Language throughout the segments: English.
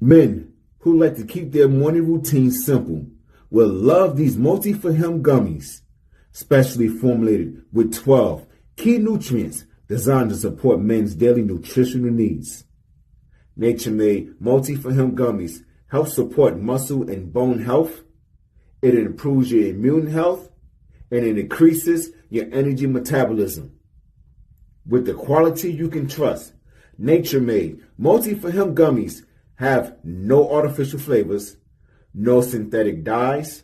Men who like to keep their morning routines simple will love these multi-for-him gummies, specially formulated with 12 key nutrients designed to support men's daily nutritional needs. Nature-made multi-for-him gummies help support muscle and bone health. It improves your immune health, and it increases your energy metabolism. With the quality you can trust, Nature-made multi-for-him gummies have no artificial flavors, no synthetic dyes,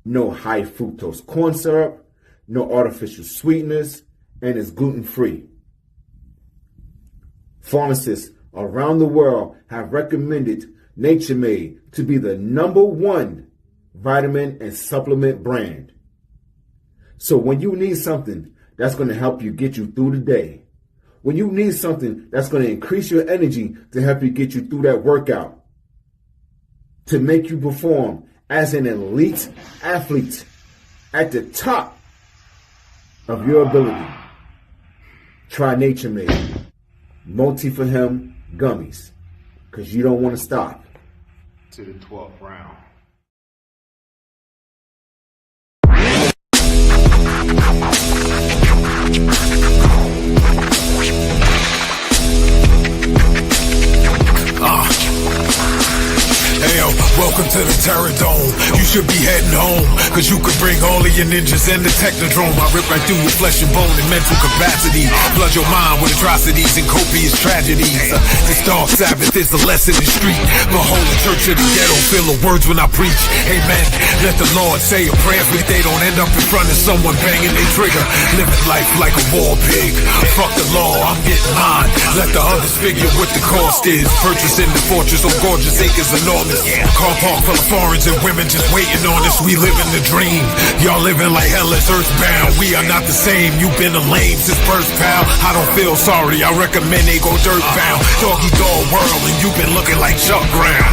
no high fructose corn syrup, no artificial sweeteners, and is gluten-free. Pharmacists around the world have recommended Nature-Made to be the #1 vitamin and supplement brand. So when you need something that's going to help you get you through the day, when you need something that's going to increase your energy to help you get you through that workout, to make you perform as an elite athlete at the top of your ability, try Nature-Made multi-for-him gummies, because you don't want to stop. To the 12th round. Hey yo, welcome to the Terror Dome. You should be heading home, cause you could bring all of your ninjas and the Technodrome. I rip right through your flesh and bone and mental capacity. Flood your mind with atrocities and copious tragedies. This dark Sabbath is a lesson in street. The whole church of the ghetto feel the words when I preach. Amen. Let the Lord say a prayer for they don't end up in front of someone banging their trigger. Living life like a war pig. Fuck the law, I'm getting mine. Let the others figure what the cost is. Purchasing the fortress on gorgeous acres enormous. Car park full of foreigners and women just waiting on us. We living the dream. Y'all living like hell is earthbound. We are not the same. You've been a lame since birth, pal. I don't feel sorry. I recommend they go dirt bound. Doggy dog world and you've been looking like Chuck Brown.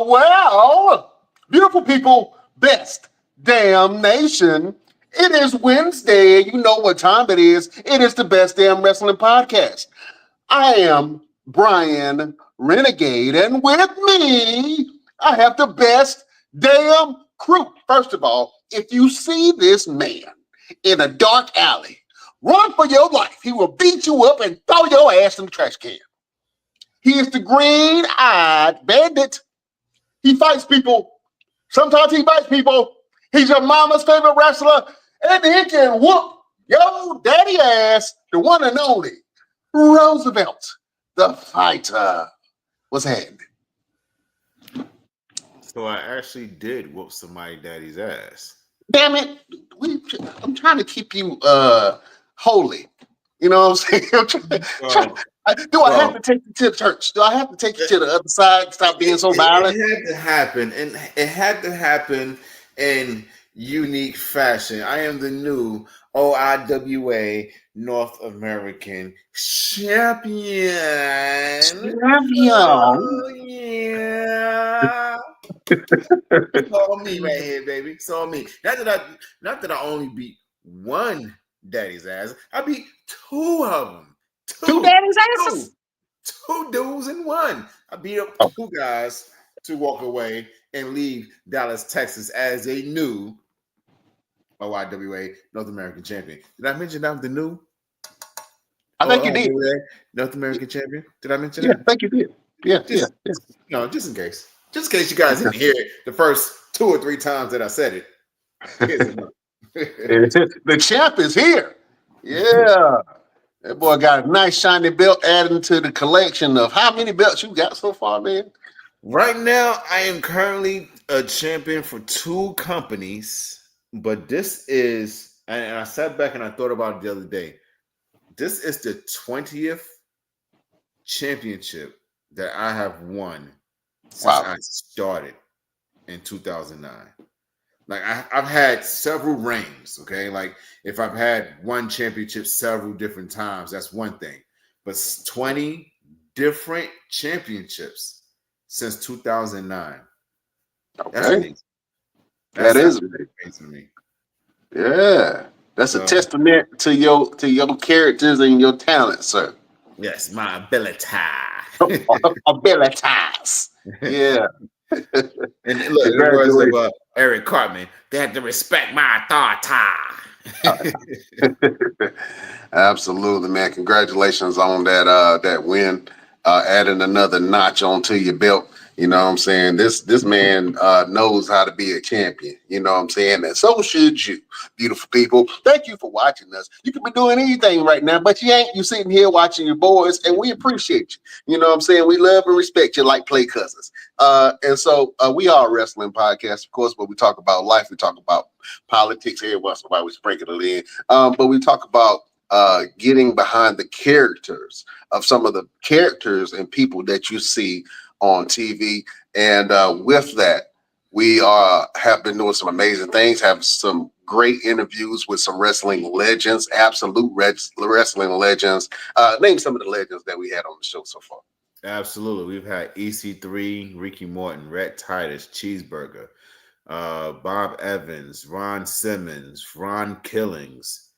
Well, beautiful people, best damn nation. It is Wednesday. You know what time it is. It is the Best Damn Wrestling Podcast. I am Brian Renegade, and with me, I have the best damn crew. First of all, if you see this man in a dark alley, run for your life. He will beat you up and throw your ass in the trash can. He is the green-eyed bandit. He fights people. Sometimes he bites people. He's your mama's favorite wrestler, and he can whoop your daddy ass, the one and only Roosevelt, the fighter. What's happening? So I actually did whoop somebody daddy's ass. Damn it. I'm trying to keep you holy. You know what I'm saying? Do I have to take you to the church? Do I have to take you to the other side? Stop being so violent? It had to happen, and it had to happen in unique fashion. I am the new OIWA North American champion. Oh, yeah. It's all me right here, baby. It's all me. Not that I only beat one daddy's ass. I beat two of them. Two daddy's asses? Two dudes and one. I beat up two guys to walk away and leave Dallas, Texas as a new OIWA North American champion. Did I mention I'm the new? I think you did. North American champion. Did I mention that? Yeah, I think you did. Yeah. No, just in case. Just in case you guys didn't hear it the first 2 or 3 times that I said it. The champ is here. Yeah. That boy got a nice shiny belt added to the collection of how many belts you got so far, man? Right now, I am currently a champion for two companies, but this is, and I sat back and I thought about it the other day. This is the 20th championship that I have won since I started in 2009. Like I've had several reigns, okay? Like if I've had one championship several different times, that's one thing. But 20 different championships since 2009. Okay. That's amazing. That is amazing to me. Yeah. That's a testament to your characters and your talent, sir. Yes, my ability. Abilities. Yeah. And look, in the words of Eric Cartman, they have to respect my authority. Absolutely, man. Congratulations on that win. Adding another notch onto your belt. You know what I'm saying? This man knows how to be a champion. You know what I'm saying? And so should you, beautiful people. Thank you for watching us. You could be doing anything right now, but you ain't. You sitting here watching your boys, and we appreciate you. You know what I'm saying? We love and respect you like play cousins. And so we are a wrestling podcast, of course, but we talk about life. We talk about politics every once in a while. We sprinkle it in. But we talk about getting behind the characters of some of the characters and people that you see on TV. And with that, we have been doing some amazing things, have some great interviews with some wrestling legends, absolute wrestling legends. Name some of the legends that we had on the show so far. Absolutely. We've had EC3, Ricky Morton, Rhett Titus, Cheeseburger, Bob Evans, Ron Simmons, Ron Killings.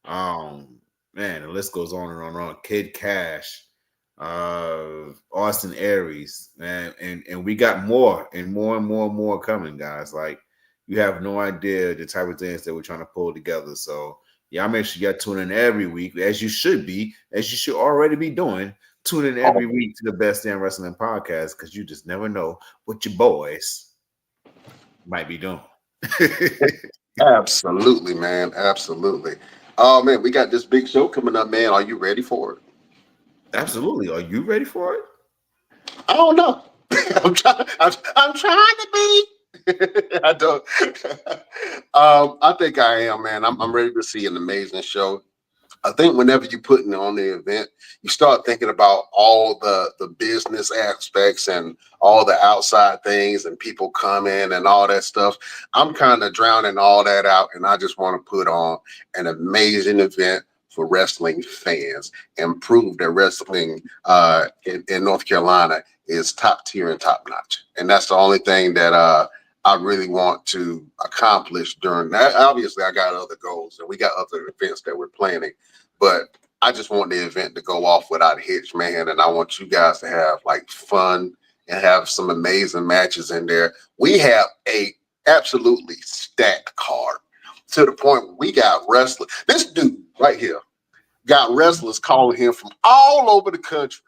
Man, the list goes on and on and on. Kid Cash, Austin Aries, man, and we got more and more coming, guys. Like, you have no idea the type of things that we're trying to pull together. So y'all make sure y'all tune in every week, as you should be, as you should already be doing. Tune in every week to the Best Damn Wrestling Podcast, because you just never know what your boys might be doing. Absolutely, man. Absolutely. Oh man, we got this big show coming up, man. Are you ready for it? Absolutely. Are you ready for it? I don't know. I'm trying to be. I don't. I think I am, man. I'm ready to see an amazing show. I think whenever you're putting on the event, you start thinking about all the business aspects and all the outside things and people coming and all that stuff. I'm kind of drowning all that out, and I just want to put on an amazing event for wrestling fans and prove that wrestling in North Carolina is top tier and top notch. And that's the only thing that I really want to accomplish during that. Obviously, I got other goals and we got other events that we're planning, but I just want the event to go off without a hitch, man. And I want you guys to have like fun and have some amazing matches in there. We have a absolutely stacked card to the point where we got wrestlers. This dude right here got wrestlers calling him from all over the country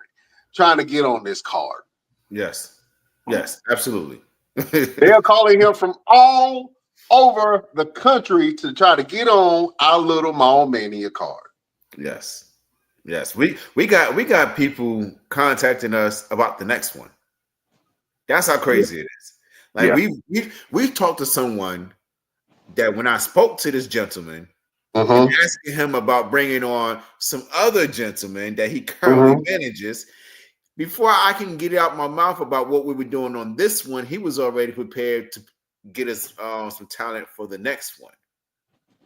trying to get on this card. Yes, absolutely. They're calling him from all over the country to try to get on our little Mall Mania card. Yes. We got people contacting us about the next one. That's how crazy it is. Like we've talked to someone that when I spoke to this gentleman and asking him about bringing on some other gentlemen that he currently manages, before I can get it out my mouth about what we were doing on this one, he was already prepared to get us some talent for the next one.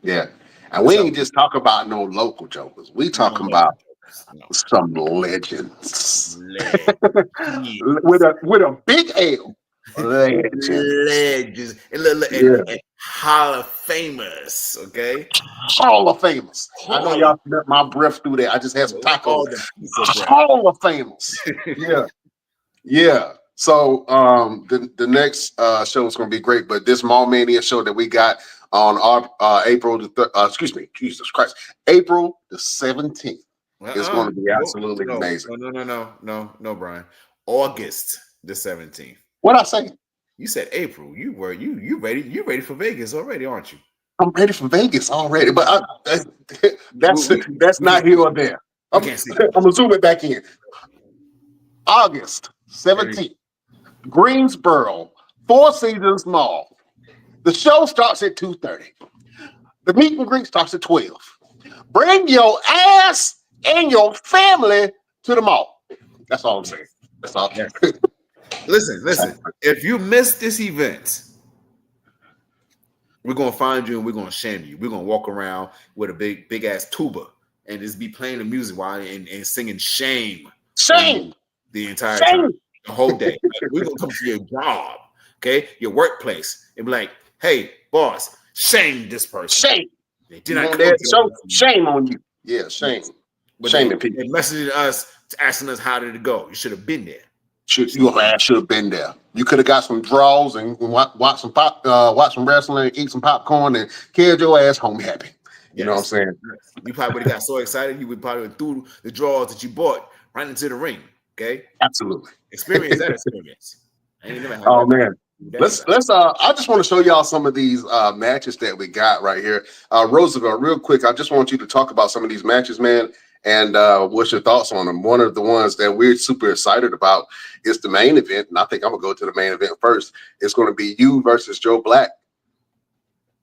Yeah. And we ain't just talk about no local jokers. We talking about some legends. with a big L. Legends. And Hall of Famers, okay? Hall of Famers. I know y'all let my breath through there. I just had some tacos. Hall of Famers. Yeah. So the next show is going to be great, but this Mall Mania show that we got on our April the 17th is going to be absolutely amazing. No, Brian. August the 17th. What I say? You said April. You ready? You ready for Vegas already, aren't you? I'm ready for Vegas already, but that's not here or there. I'm gonna zoom it back in. August 17th, Greensboro, Four Seasons Mall. The show starts at 2:30. The meet and greet starts at 12. Bring your ass and your family to the mall. That's all I'm saying. That's all. Yes. Listen. If you miss this event, we're gonna find you and we're gonna shame you. We're gonna walk around with a big ass tuba and just be playing the music while and singing shame the entire time, the whole day. We're gonna come to your job, okay, your workplace, and be like, "Hey, boss, shame this person. Shame. They did not come so shame on you. Yeah, shame. But Shaming people. They messaging us, asking us how did it go. You should have been there. Your ass should have been there. You could have got some draws and watch some wrestling, eat some popcorn, and carried your ass home happy. You know what I'm saying? You probably would have got so excited you would probably threw the drawers that you bought right into the ring. Okay, absolutely. Experience that experience. I ain't never had man. Let's I just want to show y'all some of these matches that we got right here. Roosevelt, real quick, I just want you to talk about some of these matches, man. And what's your thoughts on them? One of the ones that we're super excited about is the main event. And I think I'm going to go to the main event first. It's going to be you versus Joe Black.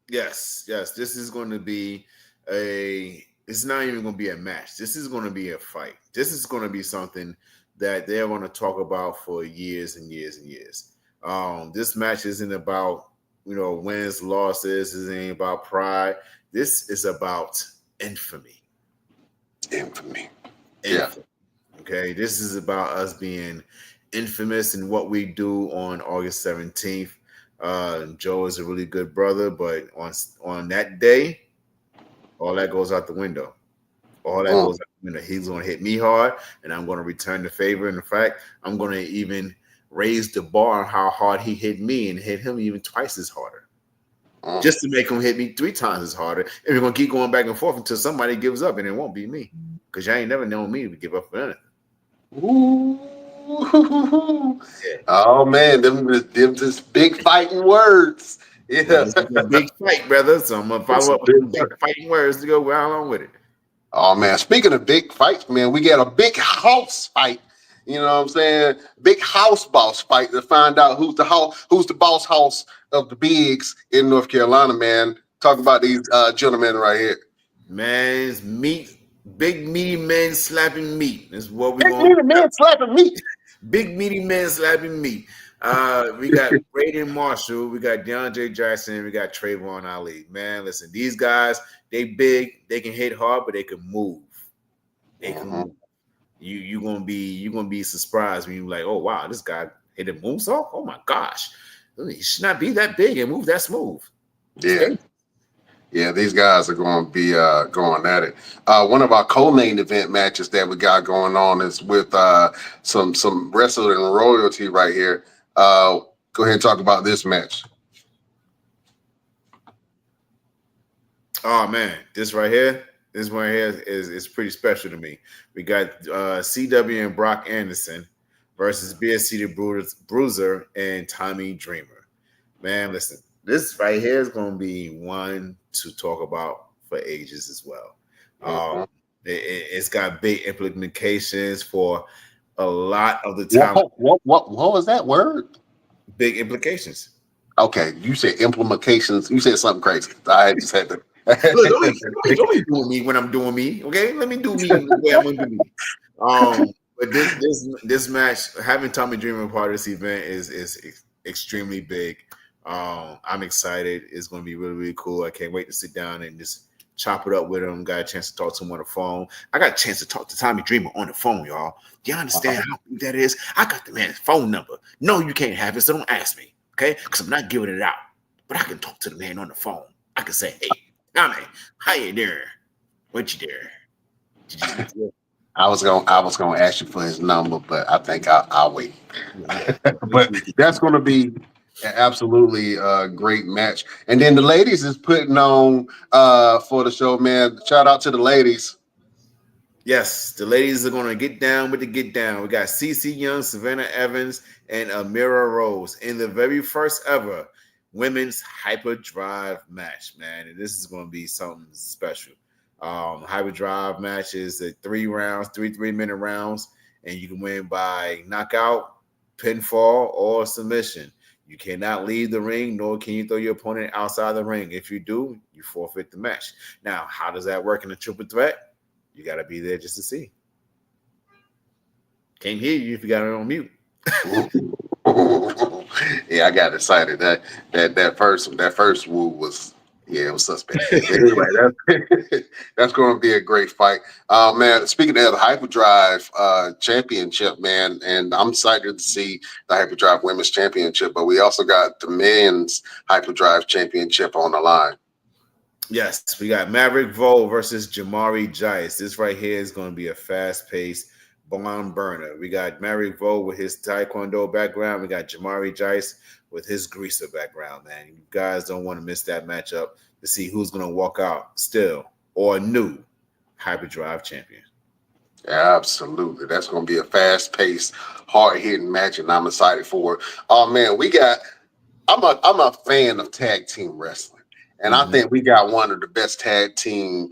Yes. This is going to be it's not even going to be a match. This is going to be a fight. This is going to be something that they're going to talk about for years and years and years. This match isn't about, wins, losses. This ain't about pride. This is about infamy. Infamy. Yeah. Okay. This is about us being infamous in what we do on August 17th. Joe is a really good brother, but on that day, all that goes out the window. He's going to hit me hard, and I'm going to return the favor. And in fact, I'm going to even raise the bar on how hard he hit me and hit him even twice as harder. Just to make him hit me 3 times as harder. And we're going to keep going back and forth until somebody gives up, and it won't be me. Because y'all ain't never known me to give up for anything. Ooh. Yeah. Oh, man. Them just big fighting words. Yeah. It's a big fight, brother. So I'm going to follow up with big fighting words to go right along with it. Oh, man. Speaking of big fights, man, we got a big house fight. You know what I'm saying? Big house boss fight to find out who's the boss house of the bigs in North Carolina, man. Talk about these gentlemen right here. Man, it's meat. Big meaty men slapping meat. That's what we want. Big meaty men slapping meat. Big meaty men slapping meat. We got Braden Marshall, we got DeAndre Jackson, we got Trayvon Ali. Man, listen, these guys, they big, they can hit hard, but they can move. They can move. You're gonna be surprised when you're like, oh wow, this guy hit a moonsault. Oh my gosh, he should not be that big and move that smooth. Yeah, these guys are going to be going at it. One of our co-main event matches that we got going on is with some wrestling royalty right here. Go ahead and talk about this match. Oh man, this one here is pretty special to me. We got CW and Brock Anderson versus BSC the Bruiser and Tommy Dreamer. Man, listen, this right here is going to be one to talk about for ages as well. It's got big implications for a lot of the time. What was that word? Big implications. Okay, you said implications. You said something crazy. I just had to. Look, don't be doing me when I'm doing me. Okay, let me do me the way I'm going to do me. But this match, having Tommy Dreamer part of this event is extremely big. I'm excited. It's going to be really, really cool. I can't wait to sit down and just chop it up with him. Got a chance to talk to him on the phone. I got a chance to talk to Tommy Dreamer on the phone, y'all. Do you understand how big that is? I got the man's phone number. No, you can't have it, so don't ask me, okay? Because I'm not giving it out. But I can talk to the man on the phone. I can say, hey, Tommy, how you doing? What you doing? I was gonna ask you for his number, but I think I'll wait. But that's gonna be an absolutely great match. And then the ladies is putting on for the show, man. Shout out to the ladies. Yes, the ladies are gonna get down with the get down. We got CeCe Young, Savannah Evans, and Amira Rose in the very first ever women's hyperdrive match, man. And this is going to be something special. Hyperdrive match is 3 rounds, 3-minute rounds, and you can win by knockout, pinfall, or submission. You cannot leave the ring, nor can you throw your opponent outside the ring. If you do, you forfeit the match. Now, how does that work in a triple threat? You got to be there just to see. Can't hear you if you got it on mute. Yeah, I got excited. That first woo was, it was suspect. Anyway, that's going to be a great fight. Man, speaking of the Hyperdrive Championship, man, and I'm excited to see the Hyperdrive Women's Championship, but we also got the Men's Hyperdrive Championship on the line. Yes, we got Maverick Vo versus Jamari Jice. This right here is going to be a fast-paced barn burner. We got Maverick Vo with his Taekwondo background. We got Jamari Jice with his greaser background, man. You guys don't want to miss that matchup to see who's going to walk out still or new Hyperdrive champion. Absolutely. That's going to be a fast-paced, hard-hitting match, and I'm excited for it. Oh, man, I'm a fan of tag team wrestling. And I think we got one of the best tag team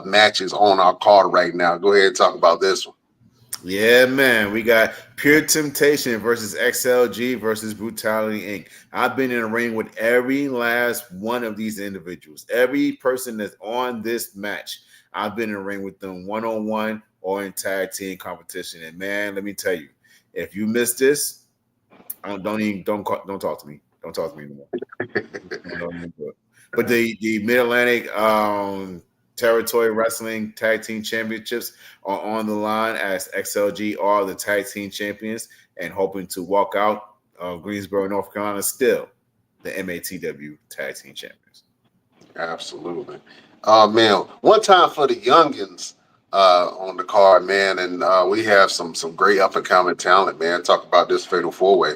matches on our card right now. Go ahead and talk about this one. Yeah, man. We got Pure Temptation versus XLG versus Brutality Inc. I've been in a ring with every last one of these individuals. Every person that's on this match, I've been in a ring with them one-on-one or in tag team competition. And, man, let me tell you, if you miss this, don't talk to me. Don't talk to me anymore. But the Mid-Atlantic Territory Wrestling Tag Team Championships are on the line as XLG are the tag team champions and hoping to walk out of Greensboro, North Carolina, still the MATW Tag Team Champions. Absolutely. Man, one time for the youngins on the card, man, and we have some great up-and-coming talent, man. Talk about this Fatal 4-Way.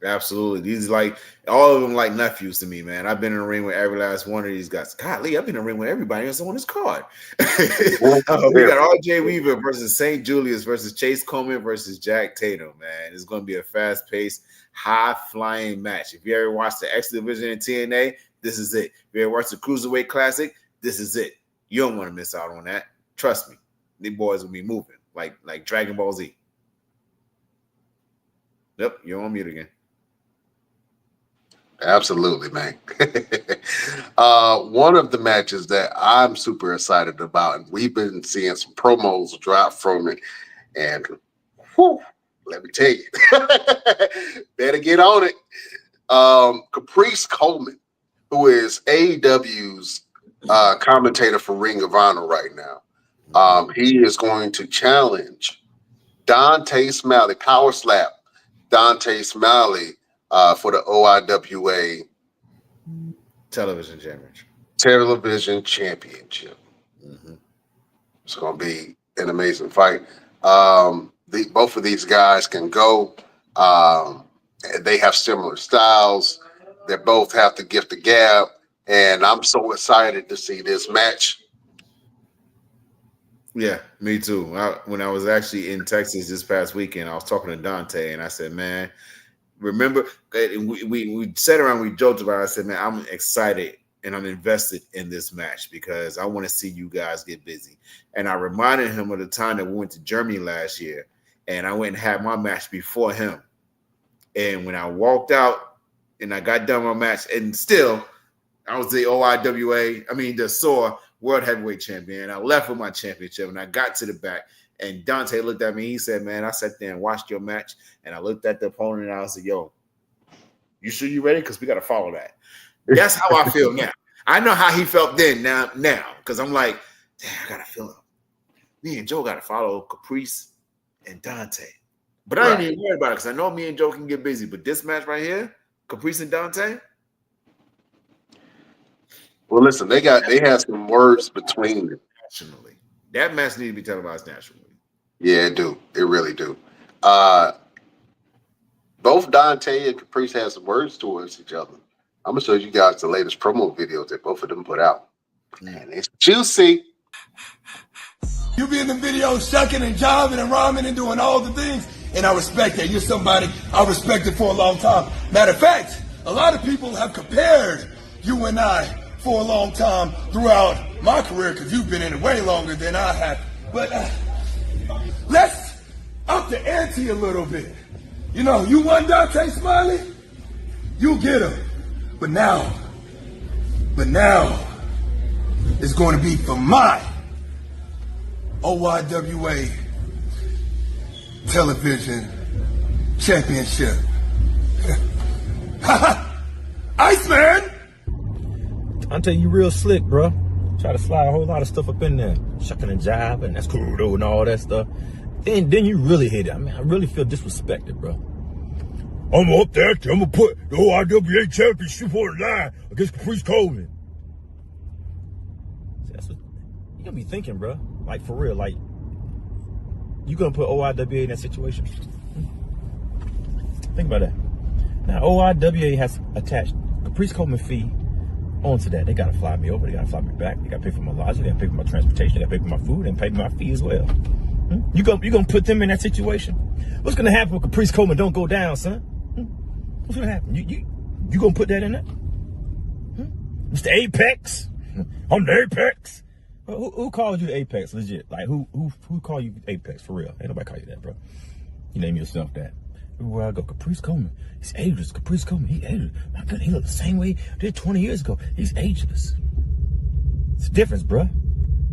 Absolutely. These like all of them like nephews to me, man. I've been in a ring with every last one of these guys. Golly, I've been in a ring with everybody else on this card. We got RJ Weaver versus St. Julius versus Chase Coleman versus Jack Tatum, man. It's going to be a fast-paced, high-flying match. If you ever watched the X Division in TNA, this is it. If you ever watched the Cruiserweight Classic, this is it. You don't want to miss out on that. Trust me. These boys will be moving like Dragon Ball Z. Yep, you're on mute again. Absolutely, man. One of the matches that I'm super excited about, and we've been seeing some promos drop from it, and let me tell you, better get on it. Caprice Coleman, who is AEW's commentator for Ring of Honor right now, he is going to challenge Dante Smalley, power slap Dante Smalley, for the OIWA Television Championship. It's going to be an amazing fight. Both of these guys can go. They have similar styles. They both have the gift of gab, and I'm so excited to see this match. Yeah, me too. When I was actually in Texas this past weekend, I was talking to Dante, and I said, man, remember, we sat around, we joked about it. I said, man, I'm excited and I'm invested in this match because I want to see you guys get busy. And I reminded him of the time that we went to Germany last year, and I went and had my match before him. And when I walked out and I got done my match, and still, I was the the SOAR World Heavyweight Champion. I left with my championship, and I got to the back. And Dante looked at me. He said, man, I sat there and watched your match. And I looked at the opponent and I said, yo, you sure you ready? Because we got to follow that. That's how I feel now. I know how he felt then now. Because I'm like, damn, I got to feel him. Me and Joe got to follow Caprice and Dante. But I ain't even worried about it because I know me and Joe can get busy. But this match right here, Caprice and Dante. Well, listen, they had some words between them. Nationally. That match needs to be televised nationally. Yeah, it do. It really do. Both Dante and Caprice have some words towards each other. I'm gonna show you guys the latest promo videos that both of them put out. And it's juicy. You be in the video shucking and jiving and rhyming and doing all the things, and I respect that. You're somebody I respected for a long time. Matter of fact, a lot of people have compared you and I for a long time throughout my career because you've been in it way longer than I have. But let's up the ante a little bit. You know, you won Dante Smiley? You get him. But now, it's going to be for my OIWA television championship. Iceman! I'm telling you, real slick, bro. Try to slide a whole lot of stuff up in there. Shucking and jive, and that's cool, though, and all that stuff. Then you really hit it. I mean, I really feel disrespected, bro. I'm up there. I'm going to put the OIWA championship on the line against Caprice Coleman. See, that's what you're going to be thinking, bro. Like, for real. Like, you going to put OIWA in that situation? Think about that. Now, OIWA has attached Caprice Coleman fee onto that. They got to fly me over. They got to fly me back. They got to pay for my lodging. They got to pay for my transportation. They got to pay for my food and pay for my fee as well. You gonna put them in that situation? What's gonna happen if Caprice Coleman don't go down, son? What's gonna happen? You gonna put that in there? Mr. Apex? I'm the Apex. Who called you the Apex? Legit. Like who called you Apex for real? Ain't nobody call you that, bro. You name yourself that. Where I go, Caprice Coleman. He's ageless. Caprice Coleman. He ageless. My God, he looked the same way he did 20 years ago. He's ageless. It's a difference, bro.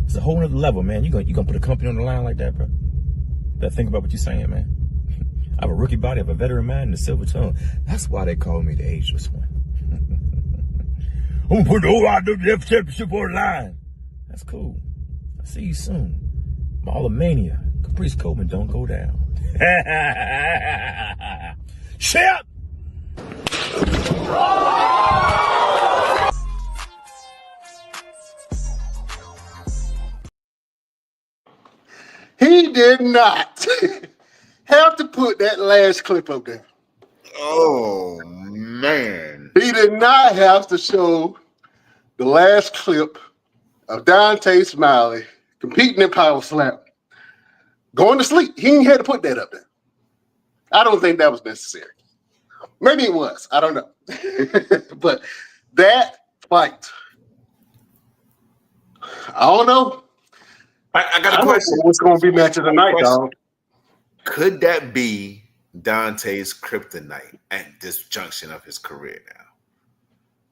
It's a whole nother level, man. You gonna put a company on the line like that, bro? Better think about what you're saying, man. I have a rookie body, I have a veteran mind, and a silver tongue. That's why they call me the ageless one. I'm gonna put the OIWF championship on the line. That's cool. I'll see you soon. Maulamania. Caprice Coleman don't go down. Shut up! He did not have to put that last clip up there. Oh, man. He did not have to show the last clip of Dante Smiley competing in Power Slam, going to sleep. He ain't had to put that up there. I don't think that was necessary. Maybe it was. I don't know. But that fight, I don't know. I got a question. What's going to be match of the night, dog? Could that be Dante's kryptonite at this junction of his career now?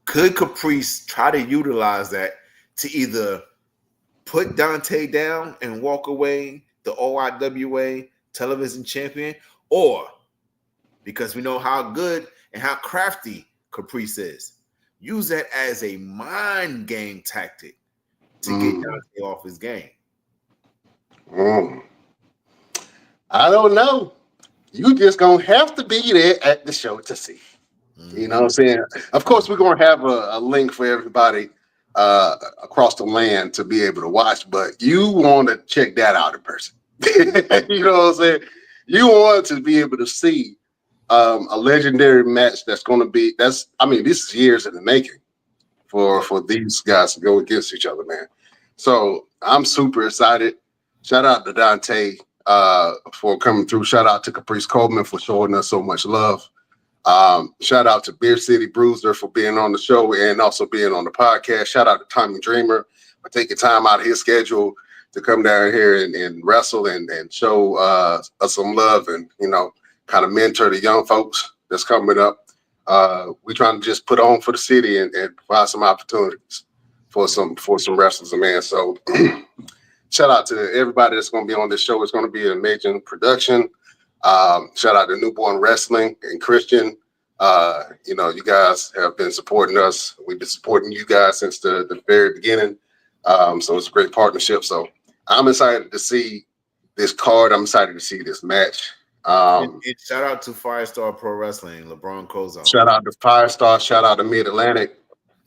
Could Caprice try to utilize that to either put Dante down and walk away the OIWA television champion, or, because we know how good and how crafty Caprice is, use that as a mind game tactic to get Dante off his game? I don't know. You just gonna have to be there at the show to see. You know what I'm saying? Of course, we're gonna have a link for everybody across the land to be able to watch, but you want to check that out in person. You know what I'm saying? You want to be able to see a legendary match that's going to be, this is years in the making for these guys to go against each other, man. So I'm super excited. Shout out to Dante for coming through. Shout out to Caprice Coleman for showing us so much love. Shout out to Beer City Bruiser for being on the show and also being on the podcast. Shout out to Tommy Dreamer for taking time out of his schedule to come down here and wrestle and show us some love and, you know, kind of mentor the young folks that's coming up. We're trying to just put on for the city and provide some opportunities for some wrestlers, man. So shout out to everybody that's going to be on this show. It's going to be an amazing production. Shout out to Newborn Wrestling and Christian. You know, you guys have been supporting us. We've been supporting you guys since the very beginning. So it's a great partnership. So I'm excited to see this card. I'm excited to see this match. And shout out to Firestar Pro Wrestling, LeBron Cozone. Shout out to Firestar. Shout out to Mid Atlantic.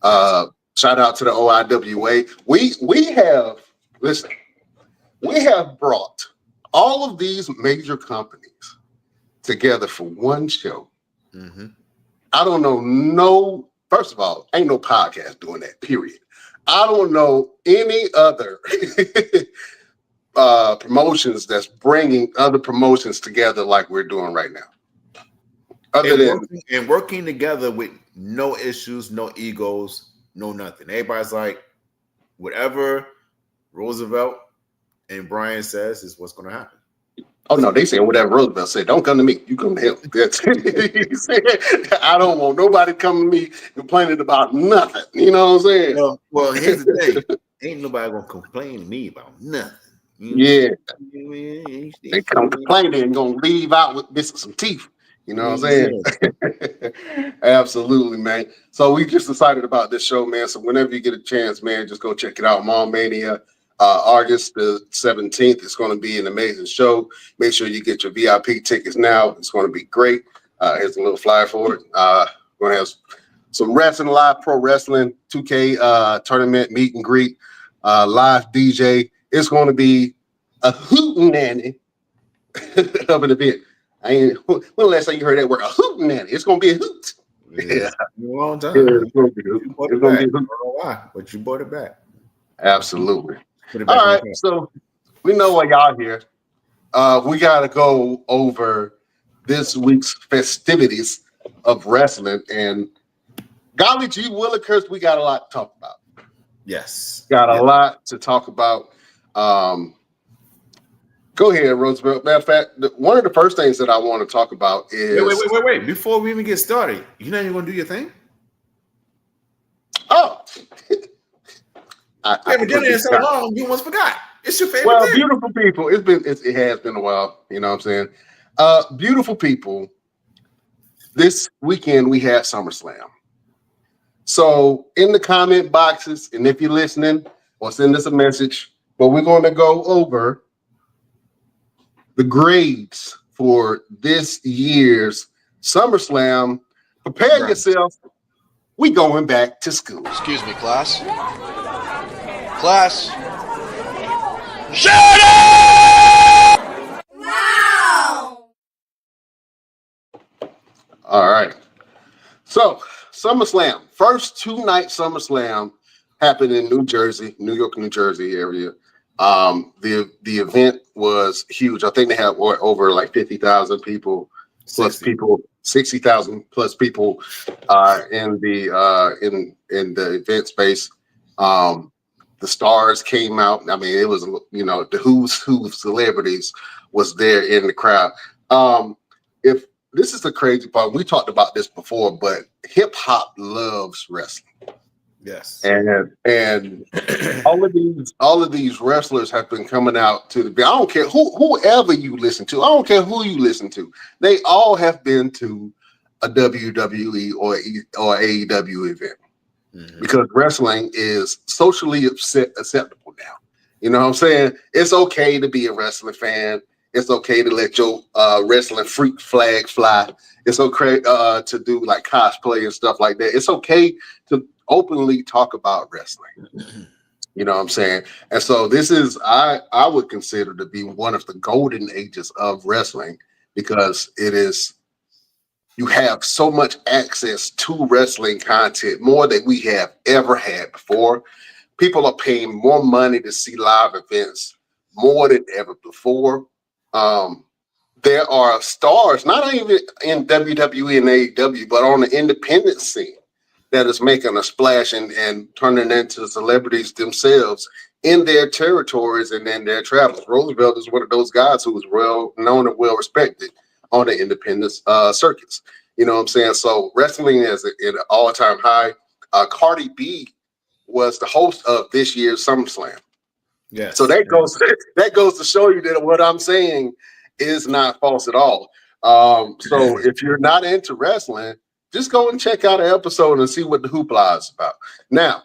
Shout out to the OIWA. We have brought all of these major companies together for one show. Mm-hmm. I don't know. First of all, ain't no podcast doing that, period. I don't know any other promotions that's bringing other promotions together like we're doing right now. Working together with no issues, no egos, no nothing. Everybody's like, whatever Roosevelt and Brian says is what's going to happen. Oh no, they saying whatever Roosevelt said. Don't come to me. You come to him. That's he said. I don't want nobody coming to me complaining about nothing. You know what I'm saying? Well, here's the thing. Ain't nobody gonna complain to me about nothing. Yeah. They come complaining and gonna leave out with missing some teeth. You know what I'm saying? Absolutely, man. So we just excited about this show, man. So whenever you get a chance, man, just go check it out. Mall Mania, August the 17th. It's going to be an amazing show. Make sure you get your VIP tickets now. It's going to be great. Here's a little flyer for it. We're going to have some wrestling, live pro wrestling, 2K tournament, meet and greet, live DJ. It's going to be a hootenanny of an event. When the last time you heard that word? A hootenanny. It's going to be a hoot. Yeah, a long time. It's going to be a hoot. I don't know why, but you brought it back. Absolutely. All right, so we know why y'all here. We got to go over this week's festivities of wrestling, and golly gee willikers, we got a lot to talk about. Yes, got a lot to talk about. Go ahead, Roosevelt. Matter of fact, one of the first things that I want to talk about is wait. Before we even get started, you're not even going to do your thing. Oh, I haven't done it in so long. You almost forgot. It's your favorite. Well, thing. Beautiful people. It has been a while. You know what I'm saying? Beautiful people. This weekend we had SummerSlam. So in the comment boxes, and if you're listening, or send us a message. But we're going to go over the grades for this year's SummerSlam. Prepare yourself. We going back to school. Excuse me, class. Class. Shut up! Wow! All right. So, SummerSlam. First 2-night SummerSlam happened in New York, New Jersey area. The event was huge. I think they had over like 50,000 people, plus 60,000 plus people in the event space. The stars came out. I mean, it was, the who's who of celebrities was there in the crowd. If this is the crazy part, we talked about this before, but hip hop loves wrestling. Yes, and all of these wrestlers have been coming out to the. I don't care whoever you listen to. I don't care who you listen to. They all have been to a WWE or AEW event. Mm-hmm. Because wrestling is socially acceptable now. You know what I'm saying? It's okay to be a wrestling fan. It's okay to let your wrestling freak flag fly. It's okay to do like cosplay and stuff like that. It's okay to openly talk about wrestling. You know what I'm saying? And so this is, I would consider to be one of the golden ages of wrestling, because it is, you have so much access to wrestling content, more than we have ever had before. People are paying more money to see live events more than ever before. There are stars, not even in WWE and AEW, but on the independent scene, that is making a splash and turning into celebrities themselves in their territories and in their travels. Roosevelt is one of those guys who is well known and well respected on the independent circuits. You know what I'm saying? So wrestling is at an all-time high. Cardi B was the host of this year's SummerSlam. Yeah. So that goes to show you that what I'm saying is not false at all. So if you're not into wrestling, just go and check out an episode and see what the hoopla is about. Now,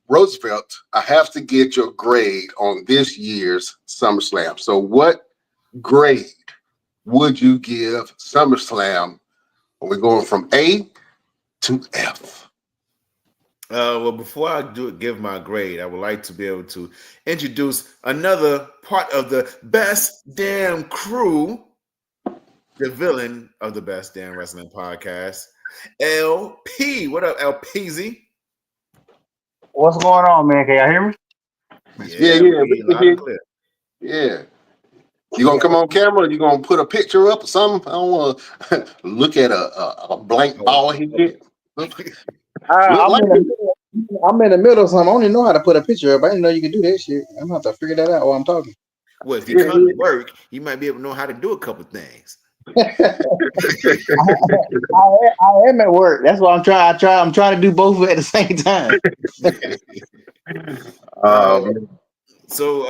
Roosevelt, I have to get your grade on this year's SummerSlam. So what grade would you give SummerSlam? We're going from A to F. Well, before I give my grade, I would like to be able to introduce another part of the best damn crew, the villain of the best damn wrestling podcast, LP. What up, LPZ? What's going on, man? Can y'all hear me? Yeah. You gonna come on camera? Or you gonna put a picture up or something? I don't want to look at a blank ball head. I'm in the middle of something. I don't even know how to put a picture up. I didn't know you could do that shit. I'm gonna have to figure that out while I'm talking. Well, if he comes to work, he might be able to know how to do a couple things. I am at work. That's why I'm trying to do both at the same time. So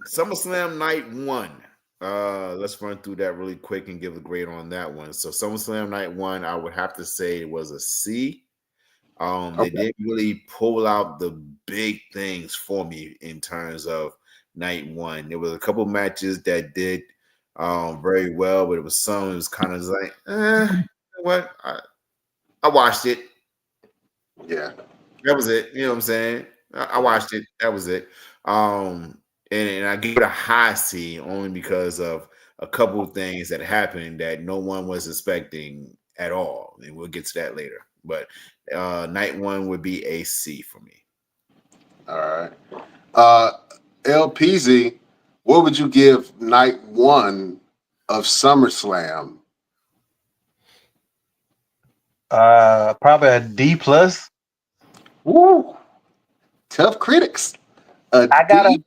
SummerSlam night 1. Let's run through that really quick and give a grade on that one. So SummerSlam night 1, I would have to say it was a C. They didn't really pull out the big things for me in terms of night 1. There was a couple matches that did very well, but it was kind of like, you know what? I watched it. Yeah. That was it. You know what I'm saying? I watched it. That was it. And I gave it a high C only because of a couple of things that happened that no one was expecting at all. And we'll get to that later. But night 1 would be a C for me. All right. LPZ, what would you give night 1 of SummerSlam? Probably a D plus. Woo! Tough critics. I gotta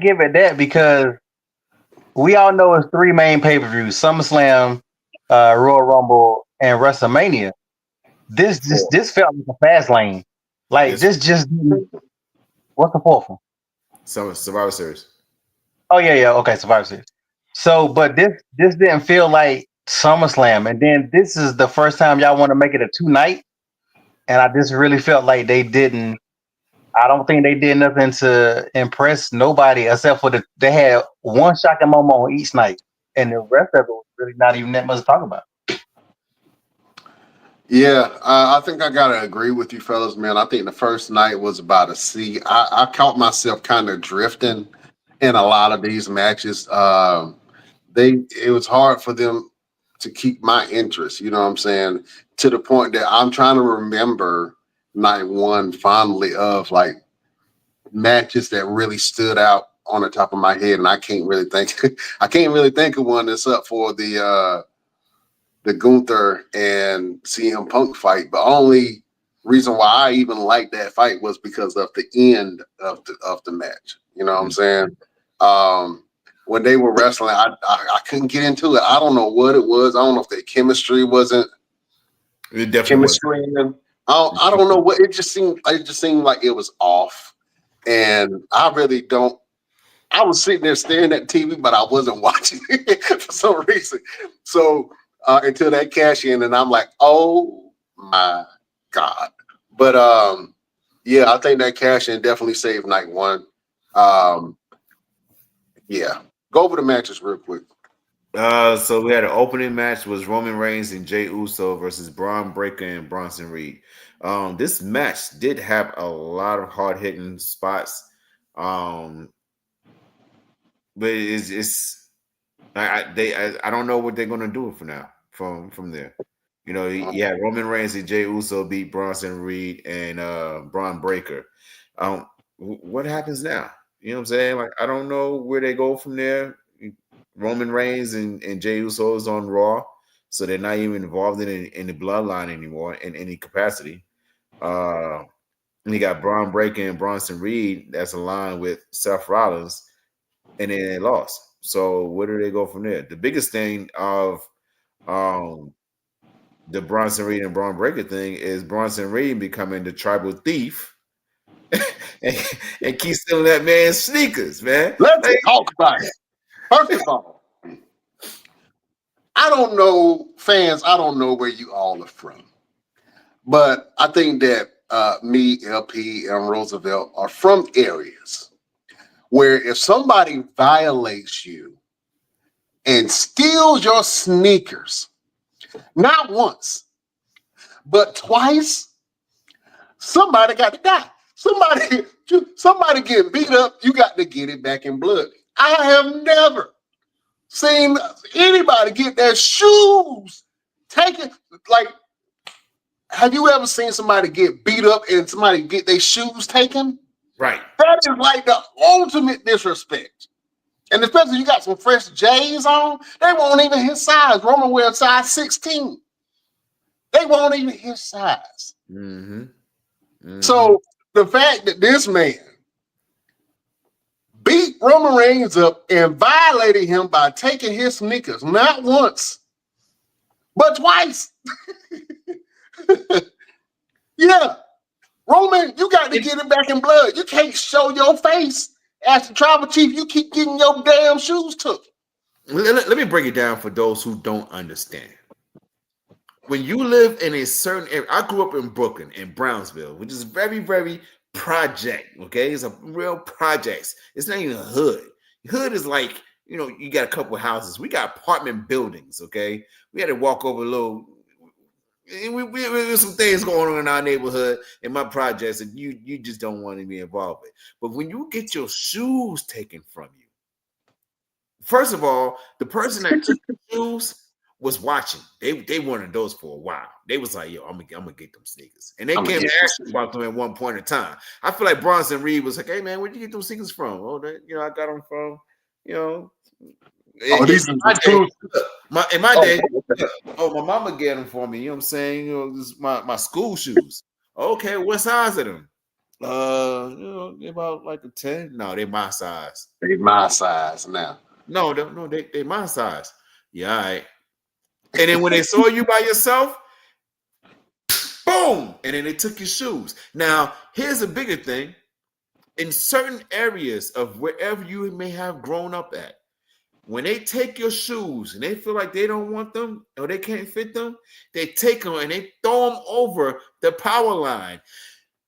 give it that because we all know it's 3 main pay-per-views: SummerSlam, Royal Rumble, and WrestleMania. This felt like a fast lane. Like this just what's the 4th one? Survivor Series. Oh yeah, okay, Survivor Series. So, but this didn't feel like SummerSlam, and then this is the first time y'all want to make it a 2-night, and I just really felt like they didn't. I don't think they did nothing to impress nobody except for they had one shocking moment on each night, and the rest of it was really not even that much to talk about. Yeah, I think I gotta agree with you, fellas, man. I think the first night was about a C. I caught myself kind of drifting in a lot of these matches. It was hard for them to keep my interest. You know what I'm saying? To the point that I'm trying to remember night 1 fondly of like matches that really stood out on the top of my head, and I can't really think. I can't really think of one that's up for the Gunther and CM Punk fight. The only reason why I even liked that fight was because of the end of the match. You know what I'm saying? When they were wrestling, I couldn't get into it. I don't know what it was. I don't know if the chemistry wasn't. It definitely chemistry. I don't know what it just seemed. It just seemed like it was off, and I really don't. I was sitting there staring at TV, but I wasn't watching it for some reason. So until that cash in, and I'm like, oh my God. But yeah, I think that cash in definitely saved night 1. Yeah. Go over the matches real quick. So we had an opening match was Roman Reigns and Jey Uso versus Braun Breaker and Bronson Reed. This match did have a lot of hard-hitting spots. But I don't know what they're gonna do for now from there. You know, you had Roman Reigns and Jey Uso beat Bronson Reed and Braun Breaker. What happens now? You know what I'm saying? Like, I don't know where they go from there. Roman Reigns and Jey Uso is on Raw, so they're not even involved in the bloodline anymore in any capacity. And you got Braun Breaker and Bronson Reed that's aligned with Seth Rollins, and then they lost. So where do they go from there? The biggest thing of the Bronson Reed and Braun Breaker thing is Bronson Reed becoming the tribal thief and keep stealing that man's sneakers, man. Let's talk about it. First of all, I don't know, fans, I don't know where you all are from. But I think that me, LP, and Roosevelt are from areas where if somebody violates you and steals your sneakers, not once, but twice, somebody got to die. Somebody get beat up, you got to get it back in blood. I have never seen anybody get their shoes taken. Like, have you ever seen somebody get beat up and somebody get their shoes taken? Right. That is like the ultimate disrespect. And especially you got some fresh J's on, they won't even his size. Roman wears size 16. They won't even his size. Mm-hmm. Mm-hmm. So the fact that this man beat Roman Reigns up and violated him by taking his sneakers, not once, but twice. Yeah. Roman, you got to get it back in blood. You can't show your face as the tribal chief. You keep getting your damn shoes took. Let me break it down for those who don't understand. When you live in a certain area, I grew up in Brooklyn, in Brownsville, which is very, very project. Okay, it's a real projects. It's not even a hood. Hood is like, you know, you got a couple of houses. We got apartment buildings. Okay, we had to walk over a little. There's some things going on in our neighborhood, in my projects, that you just don't want to be involved with. But when you get your shoes taken from you, first of all, the person that took the shoes was watching. They wanted those for a while. They was like, yo, I'm gonna get them sneakers. And they came and asked me about them at one point in time. I feel like Bronson Reed was like, hey man, where'd you get those sneakers from? Oh, I got them from, These are my day. Oh, my mama get them for me. You know what I'm saying? This is my school shoes. Okay, what size are them? They're about like a 10. No, they're my size. They my size now. No, they my size. Yeah, all right. And then when they saw you by yourself, boom, and then they took your shoes. Now, here's a bigger thing. In certain areas of wherever you may have grown up at, when they take your shoes and they feel like they don't want them or they can't fit them, they take them and they throw them over the power line.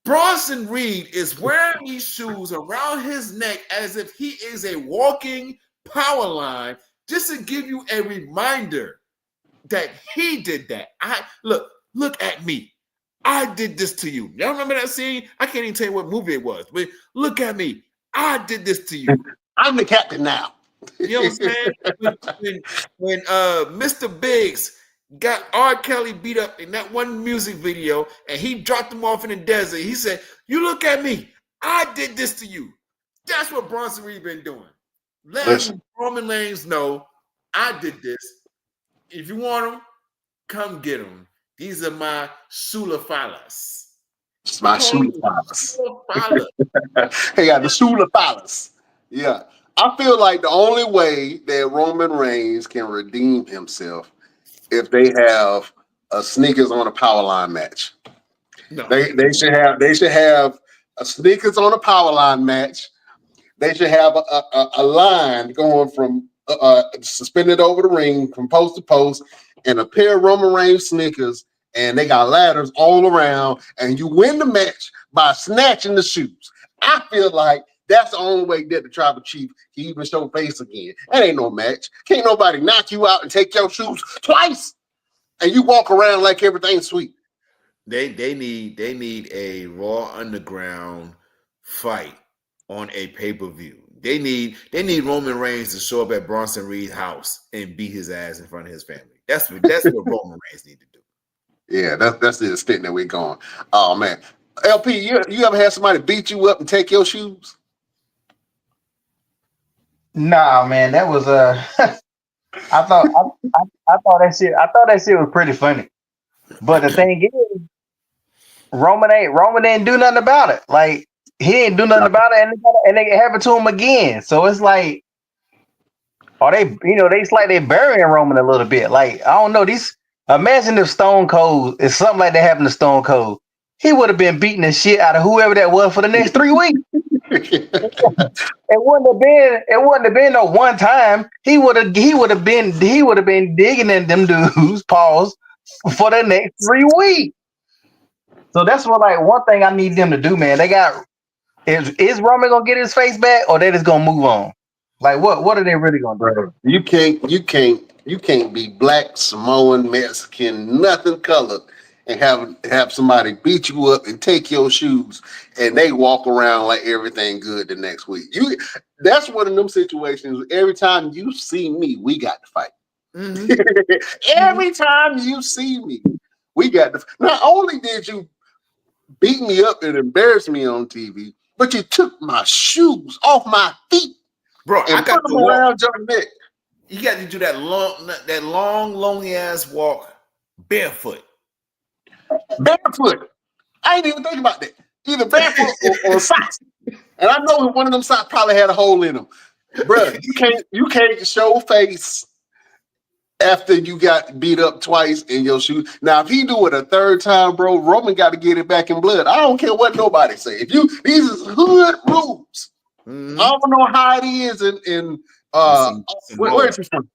Bronson Reed is wearing these shoes around his neck as if he is a walking power line, just to give you a reminder that he did that. Look at me. I did this to you. Y'all remember that scene? I can't even tell you what movie it was, but look at me. I did this to you. I'm the captain now. You know what I'm saying? When Mr. Biggs got R. Kelly beat up in that one music video and he dropped him off in the desert, he said, you look at me. I did this to you. That's what Bronson Reed been doing. Let Roman Reigns know I did this. If you want them, come get them. These are my Sula Falas. It's my Sula Falas. Hey, the Sula Falas. Yeah. I feel like the only way that Roman Reigns can redeem himself if they have a sneakers on a power line match. No. They should have a sneakers on a power line match. They should have a line going from suspended over the ring from post to post, and a pair of Roman Reigns sneakers, and they got ladders all around, and you win the match by snatching the shoes. I feel like that's the only way that the tribal chief can even show face again. That ain't no match. Can't nobody knock you out and take your shoes twice, and you walk around like everything's sweet. They need a Raw Underground fight on a pay-per-view. They need Roman Reigns to show up at Bronson Reed's house and beat his ass in front of his family. That's what Roman Reigns need to do. Yeah, that's the extent that we're going. Oh man, LP, you ever had somebody beat you up and take your shoes? Nah, man, that was I thought that shit was pretty funny. But the thing is, Roman didn't do nothing about it. Like, he didn't do nothing about it, and they happened to him again. So it's like, it's like they burying Roman a little bit. Like, I don't know. Imagine if Stone Cold, if something like that happened to Stone Cold, he would have been beating the shit out of whoever that was for the next 3 weeks. It wouldn't have been no one time. He would have been digging in them dudes' paws for the next 3 weeks. So that's what, like, one thing I need them to do, man. They got is Roman gonna get his face back, or they just gonna move on? Like, what are they really gonna do? You can't be black, Samoan, Mexican, nothing colored, and have somebody beat you up and take your shoes, and they walk around like everything good the next week. That's one of them situations. Every time you see me, we got to fight. Mm-hmm. Every time you see me, we got to. Not only did you beat me up and embarrass me on TV, but you took my shoes off my feet, bro. And I got put them around your neck. You got to do that long, lonely ass walk barefoot. Barefoot. I ain't even think about that. Either barefoot or socks. And I know one of them socks probably had a hole in them. Bro, you can't show face after you got beat up twice in your shoes. Now, if he do it a third time, bro, Roman got to get it back in blood. I don't care what nobody say. These is hood rules. Mm-hmm. I don't know how it is in where is he from?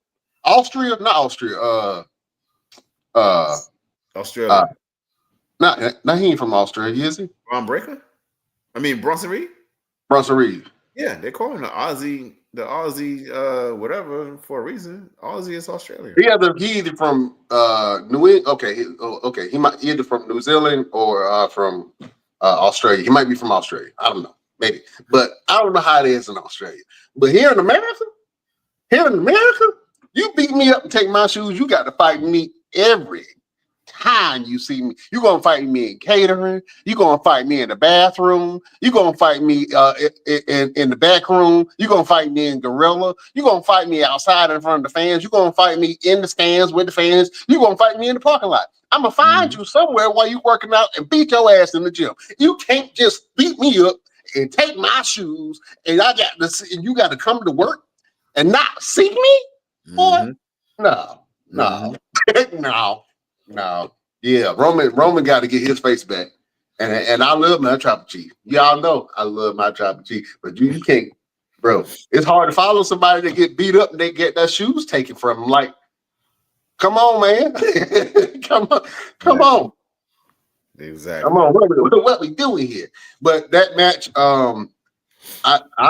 Austria? Not Austria. Australia. Not he ain't from Australia, is he? Bron Breakker? I mean Bronson Reed? Bronson Reed. Yeah, they call him the Aussie, whatever for a reason. Aussie is Australia. He either from New England. Okay. He might either from New Zealand or from Australia. He might be from Australia. I don't know, maybe, but I don't know how it is in Australia. But here in America, you beat me up and take my shoes. You got to fight me every time you see me. You're gonna fight me in catering. You're gonna fight me in the bathroom. You're gonna fight me in the back room. You're gonna fight me in gorilla. You're gonna fight me outside in front of the fans. You're gonna fight me in the stands with the fans. You're gonna fight me in the parking lot. I'm gonna find you somewhere while you working out and beat your ass in the gym. You can't just beat me up and take my shoes and you got to come to work and not see me. Boy, no. No. Yeah, Roman got to get his face back. And I love my tribal chief. Y'all know I love my tribal chief. But you can't, bro. It's hard to follow somebody that get beat up and they get their shoes taken from them. Like, come on, man. Come on. Exactly. Come on. What we doing here? But that match, I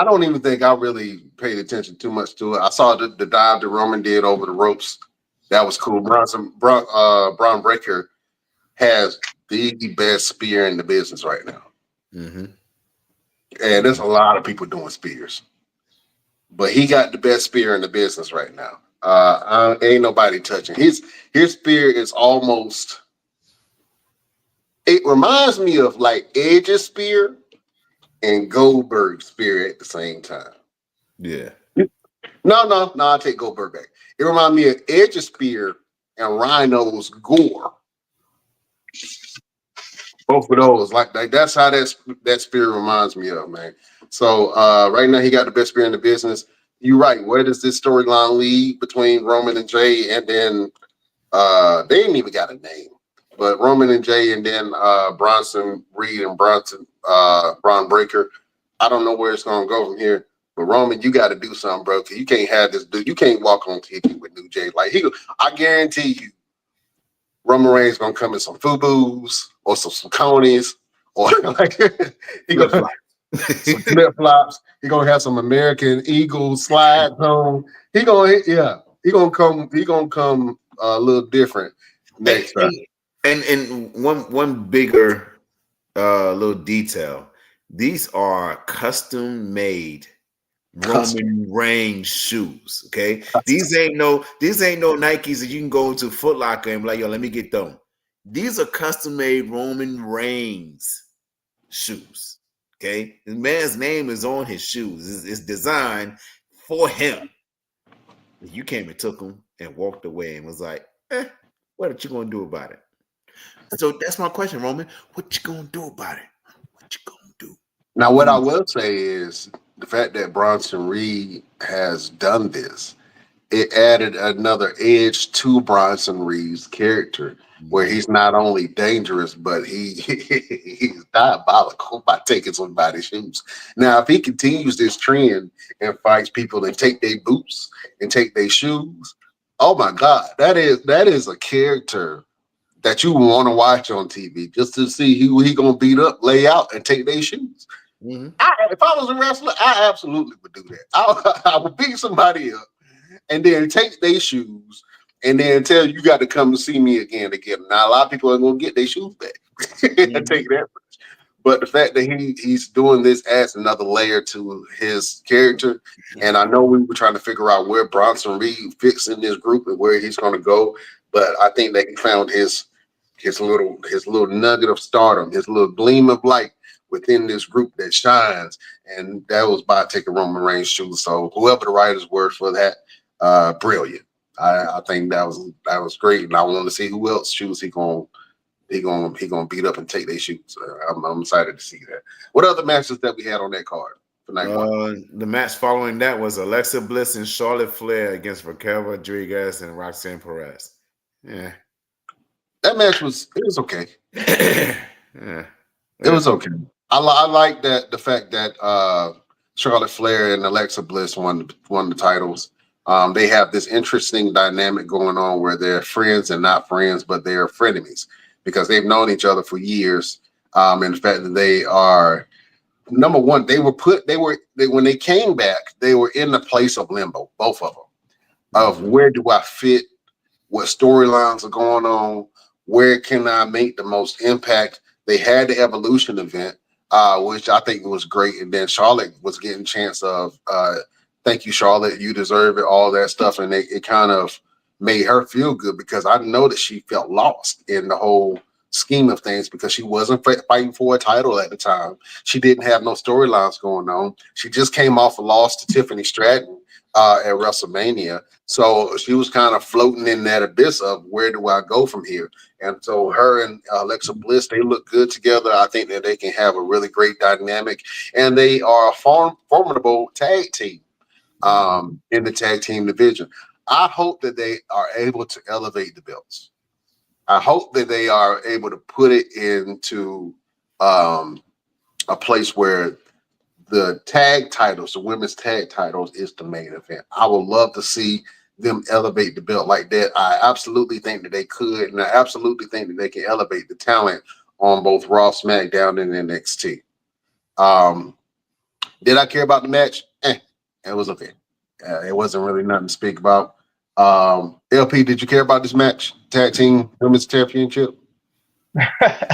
don't even think I really paid attention too much to it. I saw the dive that Roman did over the ropes. That was cool. Bron Breakker has the best spear in the business right now. Mm-hmm. And there's a lot of people doing spears. But he got the best spear in the business right now. Ain't nobody touching. His spear is almost, it reminds me of like Edge's spear and Goldberg's spear at the same time. Yeah. No, I take Goldberg back. It reminds me of Edge's spear and Rhino's gore. Both of those, like that's how that spear reminds me of, man. So right now he got the best spear in the business. You're right. Where does this storyline lead between Roman and Jay? And then they ain't even got a name, but Roman and Jay, and then Bronson Reed and Bron Breakker. I don't know where it's gonna go from here. But Roman, you got to do something, bro. Cause you can't have this dude. You can't walk on TV with New Jay. Like I guarantee you, Roman Reigns gonna come in some FUBUs or some conies, or like he gonna some flip flops. He gonna have some American Eagle slides on. He gonna come a little different next time. And one bigger little detail. These are custom made Roman Reigns shoes. Okay, these ain't no Nikes that you can go to Foot Locker and be like, yo, let me get them. These are custom made Roman Reigns shoes. Okay, the man's name is on his shoes. It's designed for him. You came and took them and walked away and was like, what are you gonna do about it? So that's my question, Roman. What you gonna do about it? What you gonna do? Now, what I will say is the fact that Bronson Reed has done this, it added another edge to Bronson Reed's character, where he's not only dangerous, but he's diabolical by taking somebody's shoes. Now, if he continues this trend and fights people and take their boots and take their shoes, oh my God, that is a character that you want to watch on TV just to see who he gonna beat up, lay out, and take their shoes. Mm-hmm. If I was a wrestler, I absolutely would do that. I would beat somebody up and then take their shoes and then tell you got to come to see me again to get them. Now, a lot of people are going to get their shoes back and take that. But the fact that he's doing this adds another layer to his character. And I know we were trying to figure out where Bronson Reed fits in this group and where he's going to go. But I think that he found his little nugget of stardom, his little gleam of light within this group that shines, and that was by taking Roman Reigns' shoes. So whoever the writers were for that, brilliant. I think that was great, and I want to see who else shoes he gonna beat up and take their shoes. I'm excited to see that. What other matches that we had on that card? for night one. The match following that was Alexa Bliss and Charlotte Flair against Raquel Rodriguez and Roxanne Perez. Yeah. That match was okay. Yeah. It was okay. I like that the fact that Charlotte Flair and Alexa Bliss won the titles. They have this interesting dynamic going on where they're friends and not friends, but they're frenemies because they've known each other for years. And the fact that they are number one, when they came back, they were in the place of limbo, both of them, of where do I fit, what storylines are going on, where can I make the most impact. They had the Evolution event, which I think was great. And then Charlotte was getting a chance of, thank you, Charlotte, you deserve it, all that stuff. And it kind of made her feel good because I know that she felt lost in the whole scheme of things because she wasn't fighting for a title at the time. She didn't have no storylines going on. She just came off a loss to Tiffany Stratton at WrestleMania. So she was kind of floating in that abyss of where do I go from here? And so her and Alexa Bliss, they look good together. I think that they can have a really great dynamic. And they are a formidable tag team in the tag team division. I hope that they are able to elevate the belts. I hope that they are able to put it into a place where the tag titles, the women's tag titles, is the main event. I would love to see them elevate the belt like that. I absolutely think that they could, and I absolutely think that they can elevate the talent on both Raw, SmackDown, and NXT. Did I care about the match? It was okay. It wasn't really nothing to speak about. LP, did you care about this match? Tag team women's championship?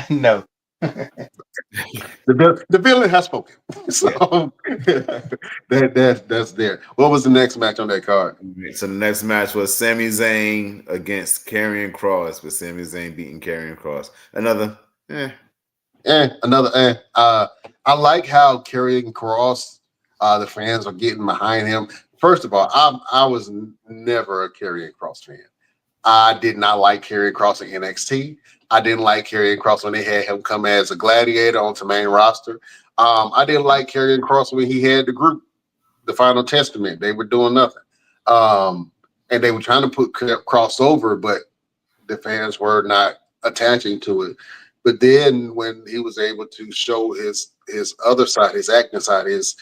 No. The villain has spoken. So that's there. What was the next match on that card? So the next match was Sami Zayn against Karrion Kross, with Sami Zayn beating Karrion Kross. Another. I like how Karrion Kross, the fans are getting behind him. First of all, I was never a Karrion Kross fan. I did not like Karrion Kross in NXT. I didn't like Karrion Kross when they had him come as a gladiator onto main roster. I didn't like Karrion Kross when he had the group, the Final Testament. They were doing nothing. And they were trying to put Kross over, but the fans were not attaching to it. But then when he was able to show his other side, his acting side, his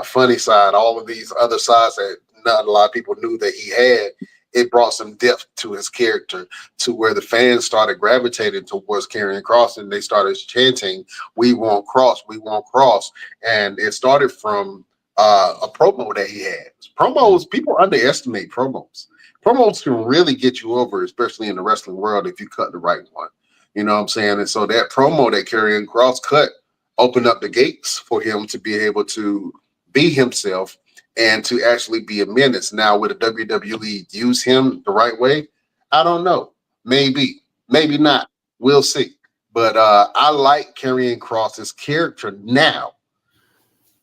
funny side, all of these other sides that not a lot of people knew that he had, it brought some depth to his character to where the fans started gravitating towards Karrion Kross and they started chanting, "We want Kross, we want Kross." And it started from a promo that he had. Promos, people underestimate promos. Promos can really get you over, especially in the wrestling world, if you cut the right one. You know what I'm saying? And so that promo that Karrion Kross cut opened up the gates for him to be able to be himself and to actually be a menace. Now, would the WWE use him the right way? I don't know. Maybe. Maybe not. We'll see. But I like Karrion Kross's character now.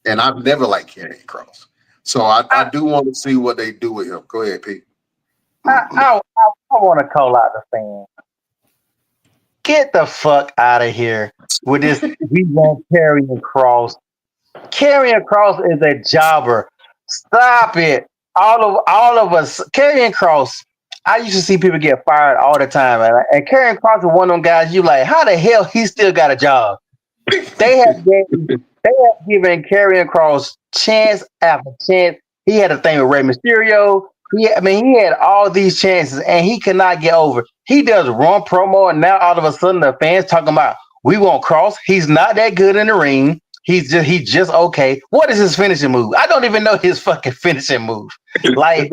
And I've never liked Karrion Kross. So I do want to see what they do with him. Go ahead, Pete. I want to call out the fans. Get the fuck out of here with this. We want Karrion Kross. Karrion Kross is a jobber. Stop it. All of us. Karrion Kross. I used to see people get fired all the time. And Karrion Kross is one of them guys you like, how the hell he still got a job? They have given Karrion Kross chance after chance. He had a thing with Rey Mysterio. He had all these chances and he could not get over. He does wrong promo and now all of a sudden the fans talking about we want Kross. He's not that good in the ring. He's just okay. What is his finishing move? I don't even know his fucking finishing move. Like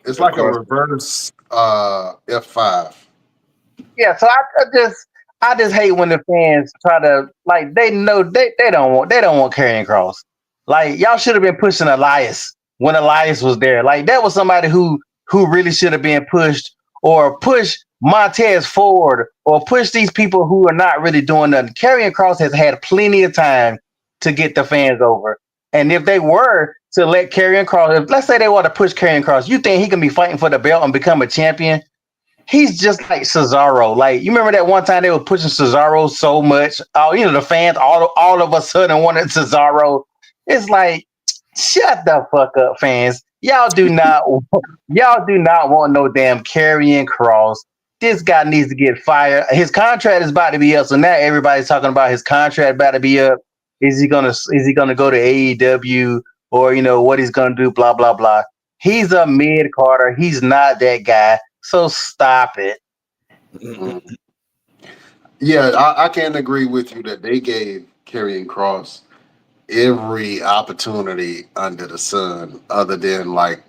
it's like a reverse F5. Yeah, so I just hate when the fans try to like they know they don't want Karrion Kross. Like y'all should have been pushing Elias when Elias was there. Like that was somebody who really should have been pushed, or push Montez forward, or push these people who are not really doing nothing. Karrion Kross has had plenty of time to get the fans over. And if they were to let Karrion Kross, let's say they want to push Karrion Kross, you think he can be fighting for the belt and become a champion? He's just like Cesaro. Like, you remember that one time they were pushing Cesaro so much? The fans all of a sudden wanted Cesaro. It's like, shut the fuck up, fans. Y'all do not want no damn Karrion Kross. This guy needs to get fired. His contract is about to be up, so now everybody's talking about his contract about to be up. Is he gonna go to AEW, or what he's gonna do? Blah blah blah. He's a mid Carter. He's not that guy. So stop it. Yeah, I can agree with you that they gave Karrion Kross every opportunity under the sun, other than like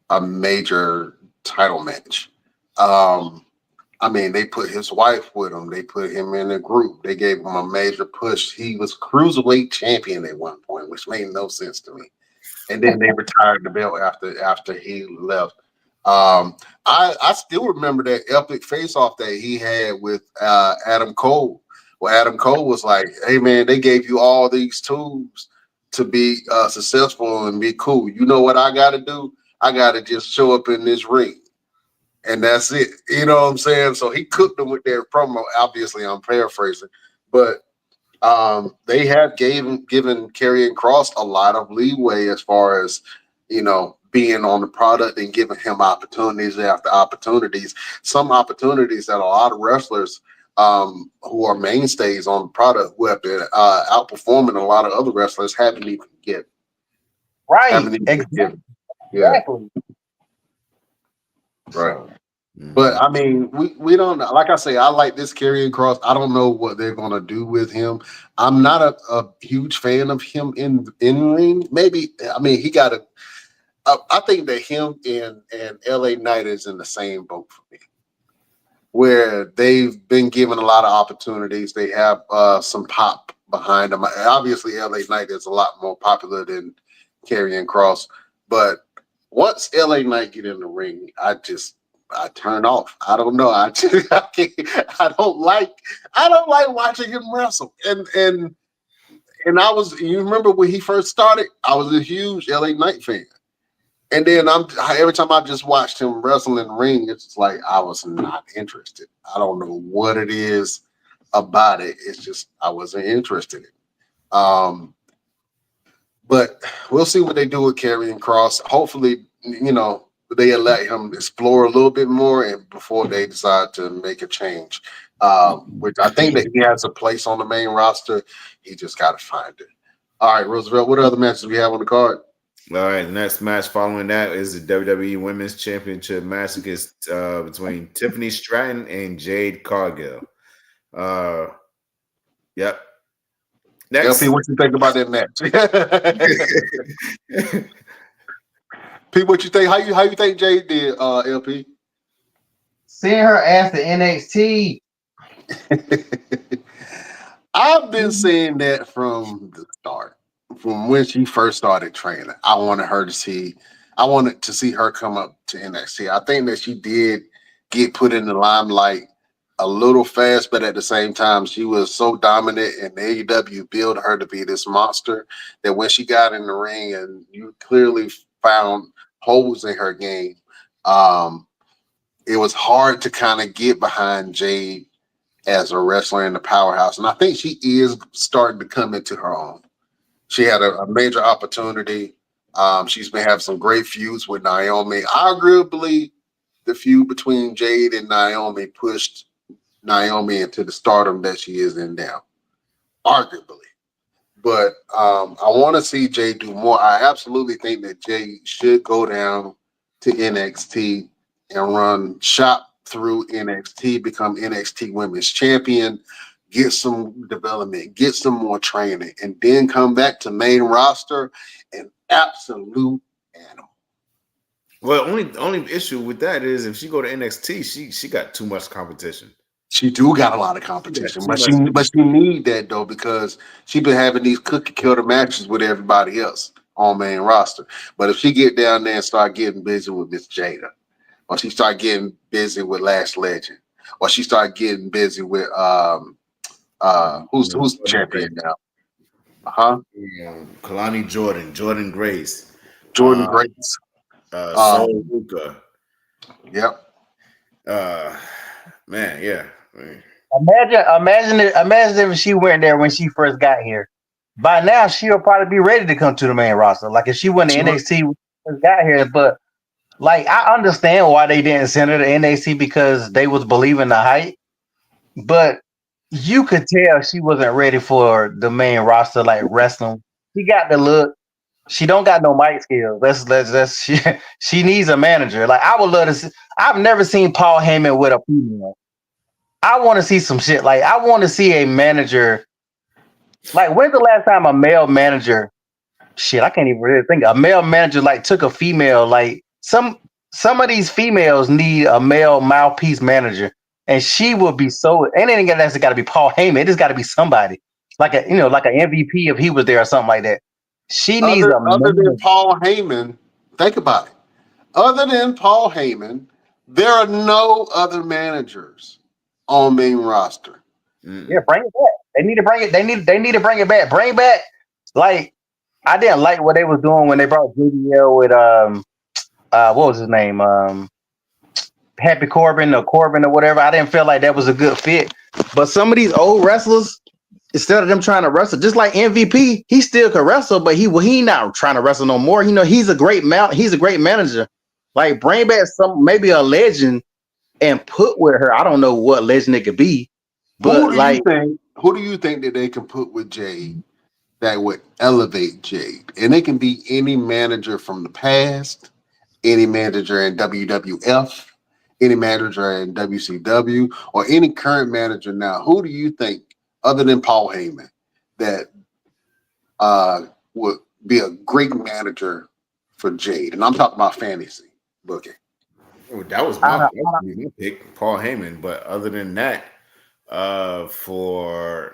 a major title match. I mean, they put his wife with him. They put him in a group. They gave him a major push. He was cruiserweight champion at one point, which made no sense to me. And then they retired the belt after he left. I still remember that epic face-off that he had with Adam Cole. Well, Adam Cole was like, "Hey man, they gave you all these tools to be successful and be cool. You know what I got to do? I got to just show up in this ring. And that's it." You know what I'm saying? So he cooked them with their promo. Obviously, I'm paraphrasing, but they have given Karrion Kross a lot of leeway as far as being on the product and giving him opportunities after opportunities. Some opportunities that a lot of wrestlers who are mainstays on the product who have been outperforming a lot of other wrestlers haven't even given. Right. Haven't even given. Yeah. Exactly. Right. But I mean, we don't know. Like I say, I like this Karrion Kross. I don't know what they're gonna do with him. I'm not a huge fan of him in ring. Maybe he got a. I think that him and LA Knight is in the same boat for me, where they've been given a lot of opportunities. They have some pop behind them. Obviously, LA Knight is a lot more popular than Karrion Kross, but once LA Knight get in the ring, I turn off. I don't know. I don't like watching him wrestle. And you remember when he first started, I was a huge LA Knight fan. And then every time I just watched him wrestle in the ring, it's just like I was not interested. I don't know what it is about it. It's just I wasn't interested in. But we'll see what they do with Karrion Kross. Hopefully, they let him explore a little bit more and before they decide to make a change. Which I think that he has a place on the main roster. He just got to find it. All right, Roosevelt, what other matches do we have on the card? All right, the next match following that is the WWE Women's Championship match against between Tiffany Stratton and Jade Cargill. Yep. Next. LP, what you think about that match? Pete, what you think? How you think Jade did, LP? Seeing her ass to NXT. I've been saying that from the start, from when she first started training. I wanted to see her come up to NXT. I think that she did get put in the limelight a little fast, but at the same time, she was so dominant, and AEW built her to be this monster that when she got in the ring and you clearly found holes in her game, it was hard to kind of get behind Jade as a wrestler in the powerhouse. And I think she is starting to come into her own. She had a major opportunity. She's been having some great feuds with Naomi. Arguably, the feud between Jade and Naomi pushed Naomi into the stardom that she is in now. Arguably. But I want to see Jade do more. I absolutely think that Jade should go down to NXT and run shop through NXT, become NXT Women's Champion, get some development, get some more training, and then come back to main roster, an absolute animal. Well, only issue with that is if she go to NXT, she got too much competition. She do got a lot of competition, but she need that though, because she been having these cookie cutter matches with everybody else on main roster. But if she get down there and start getting busy with Miss Jada, or she start getting busy with Lash Legend, or she start getting busy with who's champion now? Kalani Jordan Grace. Jordan Grace. Soul Luca. Yep. Man, yeah. Imagine if she went there when she first got here. by now she'll probably be ready to come to the main roster. Like if she went to NXT, we just got here. But like I understand why they didn't send her to NXT because they was believing the hype. But you could tell she wasn't ready for the main roster, like wrestling. She got the look. She don't got no mic skills. She needs a manager. Like I would love to see. I've never seen Paul Heyman with a female. I want to see some shit. Like I want to see a manager. Like when's the last time a male manager? Shit, I can't even really think. A male manager like took a female. Like some of these females need a male mouthpiece manager, and she will be so. And it ain't got to be Paul Heyman. It just got to be somebody like a like an MVP if he was there or something like that. She needs Other than Paul Heyman, think about it. Other than Paul Heyman, there are no other managers on main roster. Yeah, bring it back. They need to bring it. They need to bring it back. Bring back. Like I didn't like what they was doing when they brought JBL with what was his name? Happy Corbin or whatever. I didn't feel like that was a good fit. But some of these old wrestlers, instead of them trying to wrestle, just like MVP, he still could wrestle, but he not trying to wrestle no more. You know, he's a great manager. Like bring back maybe a legend and put with her. I don't know what legend it could be, but who do you think that they can put with Jade that would elevate Jade? And it can be any manager from the past, any manager in WWF, any manager in WCW, or any current manager now. Who do you think, other than Paul Heyman, that would be a great manager for Jade? And I'm talking about fantasy booking. Oh, that was my pick, Paul Heyman. But other than that, for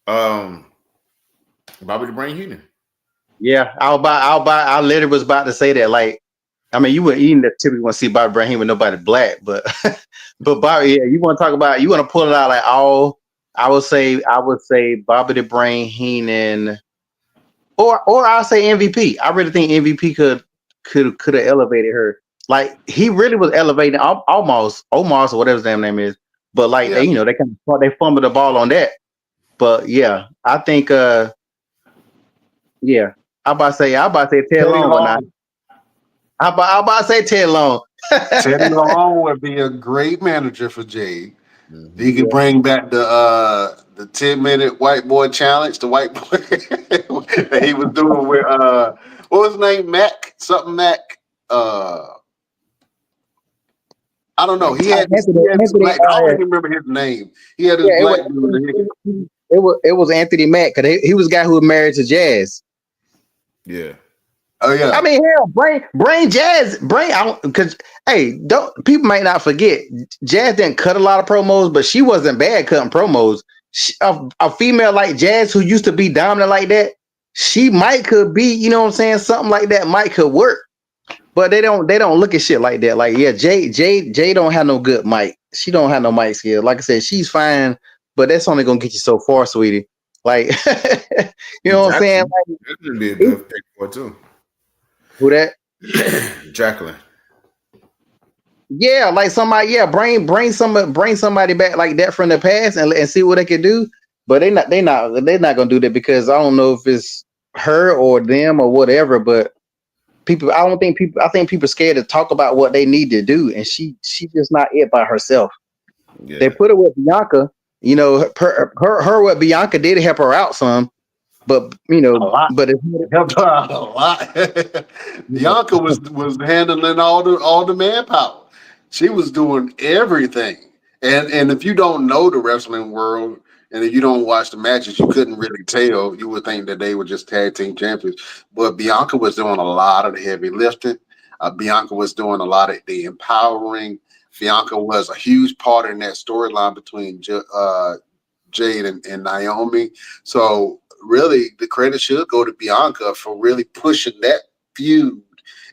Bobby the Brain Heenan. Yeah, I literally was about to say that. Like, I mean, you wouldn't even typically want to see Bobby Brain with nobody black, but Bobby, yeah, you want to talk about, you want to pull it out like all. I would say Bobby the Brain Heenan, or I'll say MVP. I really think MVP could have elevated her. Like he really was elevating almost or whatever his damn name is. But like they they fumbled the ball on that. But yeah, I think yeah. I'm about to say Ted Long, but not. I'm about to say Ted Long. Teddy Long would be a great manager for Jade. Mm-hmm. He could bring back the 10-minute white boy challenge, the white boy that he was doing with what was his name? Mac. I don't know. He had this black. I don't even remember his name. He had this black dude. It was Anthony Mack because he was the guy who was married to Jazz. Yeah. Oh yeah. I mean, hell, bring Jazz, because people might not forget, Jazz didn't cut a lot of promos, but she wasn't bad cutting promos. A female like Jazz who used to be dominant like that, she could be, you know what I'm saying, something like that might could work. But they don't look at shit like that. Like, yeah, Jay don't have no good mic. She don't have no mic skill. Like I said, she's fine, but that's only gonna get you so far, sweetie. Like, you know what I'm saying? Like, that could be a good pick for too. Who that? Jacqueline. Yeah, like somebody. Yeah, bring somebody back like that from the past and see what they can do. But they're not gonna do that because I don't know if it's her or them or whatever. But I think people are scared to talk about what they need to do, and she just not it by herself. Yeah. They put her with Bianca. You know, her with Bianca did help her out some. But you know, but it helped her out a lot. Bianca was handling all the manpower. She was doing everything. And if you don't know the wrestling world and if you don't watch the matches, you couldn't really tell. You would think that they were just tag team champions. But Bianca was doing a lot of the heavy lifting. Bianca was doing a lot of the empowering. Bianca was a huge part in that storyline between Jade and Naomi. So really, the credit should go to Bianca for really pushing that feud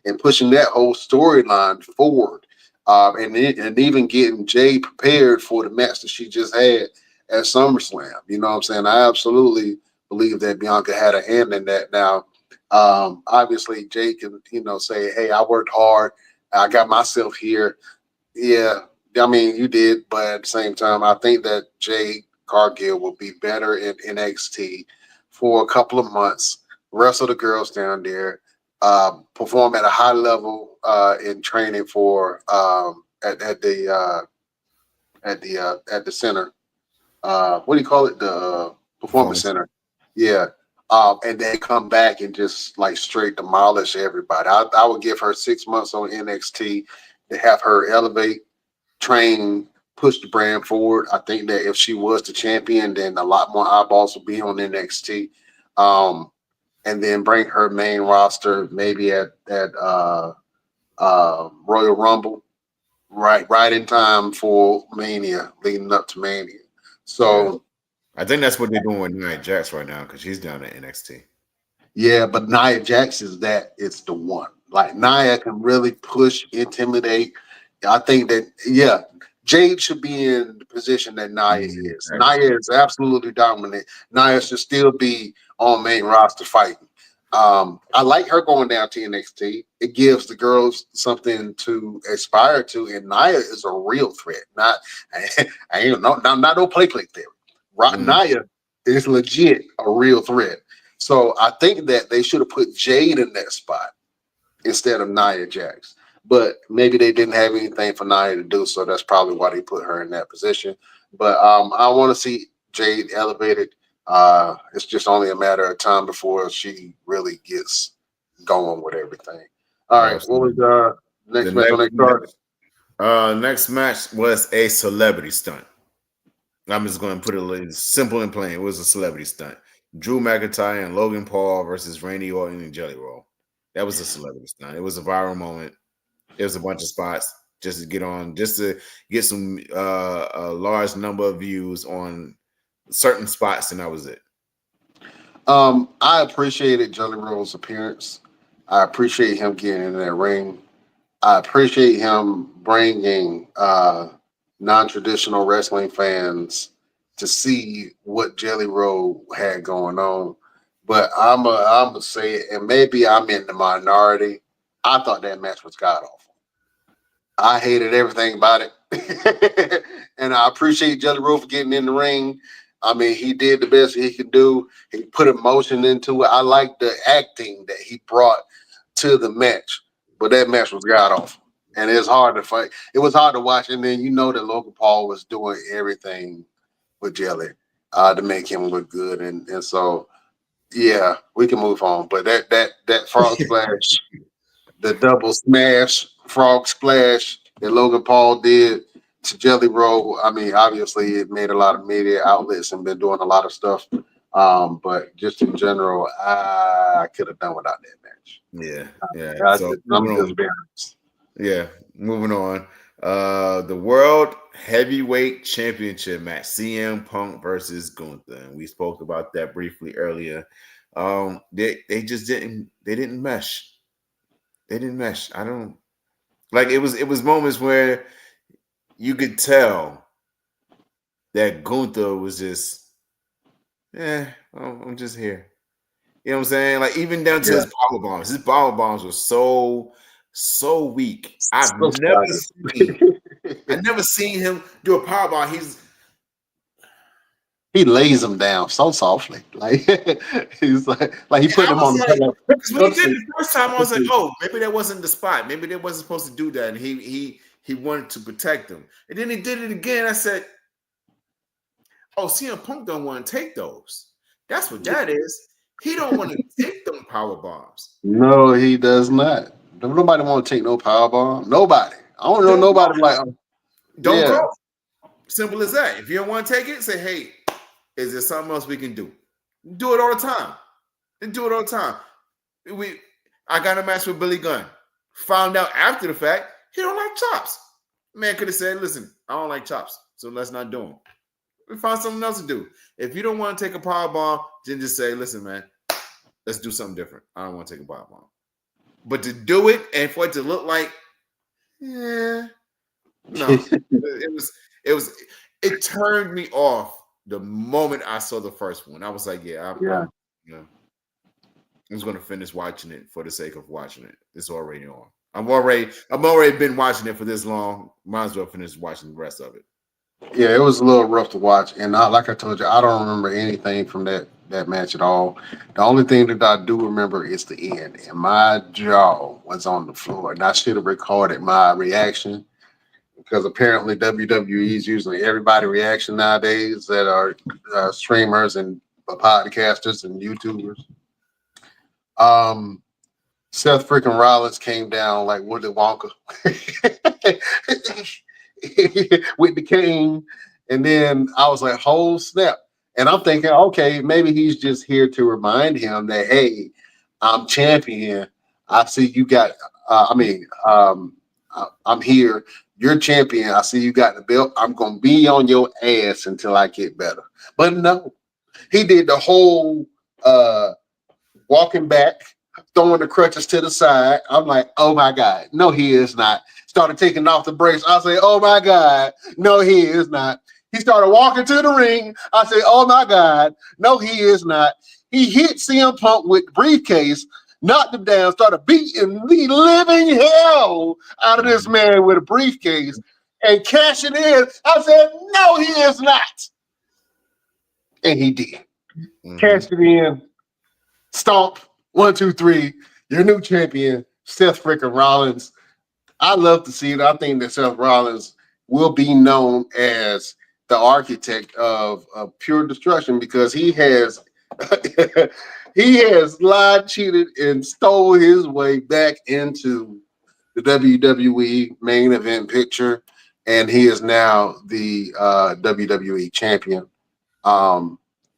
and pushing that whole storyline forward, and even getting Jay prepared for the match that she just had at SummerSlam. You know what I'm saying? I absolutely believe that Bianca had a hand in that. Now, obviously, Jay can say, "Hey, I worked hard. I got myself here." Yeah, I mean, you did, but at the same time, I think that Jay Cargill will be better in NXT for a couple of months, wrestle the girls down there, perform at a high level in training for at the center. What do you call it? The performance center. Yeah. And then come back and just like straight demolish everybody. I would give her 6 months on NXT to have her elevate, train, push the brand forward. I think that if she was the champion, then a lot more eyeballs would be on NXT. And then bring her main roster maybe at Royal Rumble, right in time for Mania, leading up to Mania. So I think that's what they're doing with Nia Jax right now because she's down at NXT. yeah, but Nia Jax is that it's the one. Like Nia can really push, intimidate. I think that Jade should be in the position that Nia is. Nia is absolutely dominant. Nia should still be on main roster fighting. I like her going down to NXT. It gives the girls something to aspire to, and Nia is a real threat. Not no play theory. Nia is legit a real threat. So I think that they should have put Jade in that spot instead of Nia Jax. But maybe they didn't have anything for Nia to do, so that's probably why they put her in that position. But I want to see Jade elevated. It's just only a matter of time before she really gets going with everything. All right, what was next match on that card? Next match was a celebrity stunt. I'm just going to put it simple and plain. It was a celebrity stunt. Drew McIntyre and Logan Paul versus Randy Orton and Jelly Roll. That was a celebrity stunt. It was a viral moment. It was a bunch of spots just to get some a large number of views on certain spots, and that was it. I appreciated Jelly Roll's appearance. I appreciate him getting in that ring. I appreciate him bringing non-traditional wrestling fans to see what Jelly Roll had going on. But I'm gonna say it, and maybe I'm in the minority. I thought that match was god awful. I hated everything about it. And I appreciate Jelly Roll for getting in the ring. I mean, he did the best he could do. He put emotion into it. I like the acting that he brought to the match, but that match was god awful, and it's hard to fight. It was hard to watch, and then you know that Logan Paul was doing everything with Jelly to make him look good, and so yeah, we can move on. But that frog splash, the double smash frog splash that Logan Paul did to Jelly Roll, I mean, obviously it made a lot of media outlets and been doing a lot of stuff. But just in general, I could have done without that match. Yeah. So moving on. The World Heavyweight Championship match, CM Punk versus Gunther. And we spoke about that briefly earlier. They just didn't mesh. They didn't mesh. I don't like it was moments where you could tell that Gunther was just, I'm just here. You know what I'm saying? Like even down to his power bombs. His power bombs were so weak. I've never seen him do a power bomb. He lays them down so softly. Like he's like he put them on the because when he did it the first time, I was like, oh, maybe that wasn't the spot. Maybe they wasn't supposed to do that. And he wanted to protect them. And then he did it again. I said, oh, CM Punk don't want to take those. That's what that is. He don't want to take them power bombs. No, he does not. Nobody want to take no power bomb. Nobody. I don't know nobody like don't go. Simple as that. If you don't want to take it, say, hey, is there something else we can do? Do it all the time. I got a match with Billy Gunn. Found out after the fact he don't like chops. Man could have said, listen, I don't like chops, so let's not do them. We found something else to do. If you don't want to take a power bomb, then just say, listen, man, let's do something different. I don't want to take a power bomb. But to do it and for it to look like, no. It turned me off the moment I saw the first one. I was like, I'm just going to finish watching it for the sake of watching it. It's already on. I've already been watching it for this long. Might as well finish watching the rest of it. Yeah, it was a little rough to watch, and like I told you, I don't remember anything from that match at all. The only thing that I do remember is the end, and my jaw was on the floor, and I should have recorded my reaction because apparently WWE is using everybody reaction nowadays that are streamers and podcasters and YouTubers. Seth freaking Rollins came down like Willy Wonka with the cane, and then I was like, "Whole snap!" And I'm thinking, okay, maybe he's just here to remind him that, hey, I'm champion. I see you got. I'm here. You're champion. I see you got the belt. I'm gonna be on your ass until I get better. But no, he did the whole walking back, throwing the crutches to the side. I'm like, oh my God. No, he is not. Started taking off the brace. I say, oh my God. No, he is not. He started walking to the ring. I say, oh my God. No, he is not. He hit CM Punk with the briefcase, knocked him down, started beating the living hell out of this man with a briefcase and cashing in. I said, no, he is not. And he did. Cashed it in. Stomp. 1, 2, 3. Your new champion, Seth freaking Rollins. I love to see it. I think that Seth Rollins will be known as the architect of pure destruction because he has he has lied, cheated, and stole his way back into the WWE main event picture, and he is now the WWE champion.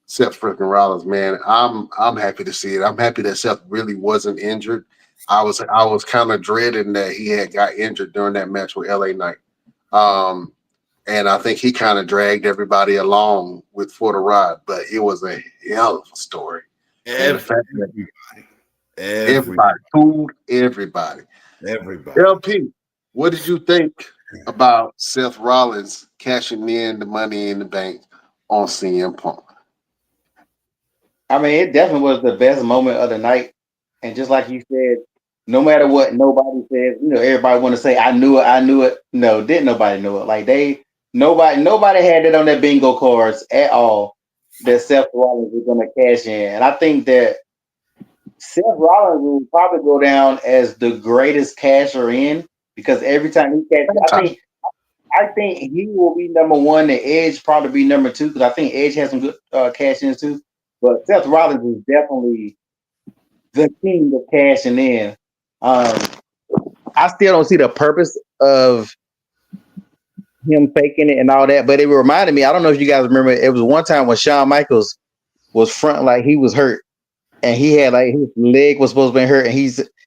Seth freaking Rollins, man, I'm happy to see it. I'm happy that Seth really wasn't injured. I was kind of dreading that he had got injured during that match with LA Knight. And I think he kind of dragged everybody along for the ride, but it was a hell of a story. Everybody fooled everybody. LP, what did you think about Seth Rollins cashing in the Money in the Bank on CM Punk? I mean, it definitely was the best moment of the night. And just like you said, no matter what nobody says, everybody want to say, I knew it. No, didn't nobody know it. Like nobody had it on their bingo cards at all that Seth Rollins was going to cash in. And I think that Seth Rollins will probably go down as the greatest casher in because every time he cashes, I think he will be number one. The Edge probably be number two because I think Edge has some good cash ins too. But Seth Rollins is definitely the king of cashing in. I still don't see the purpose of him faking it and all that, but it reminded me. I don't know if you guys remember. It was one time when Shawn Michaels was front, like he was hurt, and he had like his leg was supposed to be hurt, and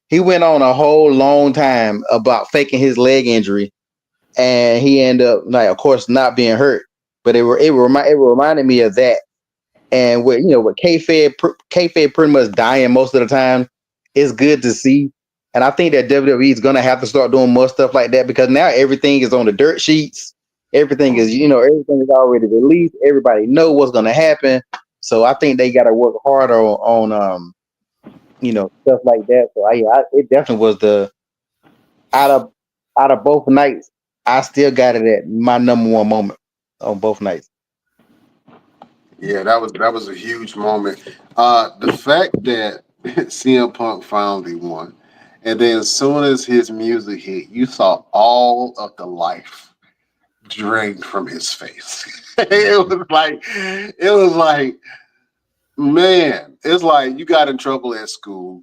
he went on a whole long time about faking his leg injury, and he ended up like, of course, not being hurt. But it reminded me of that. And with kayfabe pretty much dying most of the time, it's good to see. And I think that WWE is gonna have to start doing more stuff like that because now everything is on the dirt sheets. Everything is already released. Everybody know what's gonna happen. So I think they gotta work harder on stuff like that. So it definitely was the out of both nights. I still got it at my number one moment on both nights. Yeah, that was a huge moment. The fact that CM Punk finally won, and then as soon as his music hit, you saw all of the life drained from his face. It was like, man, it's like you got in trouble at school,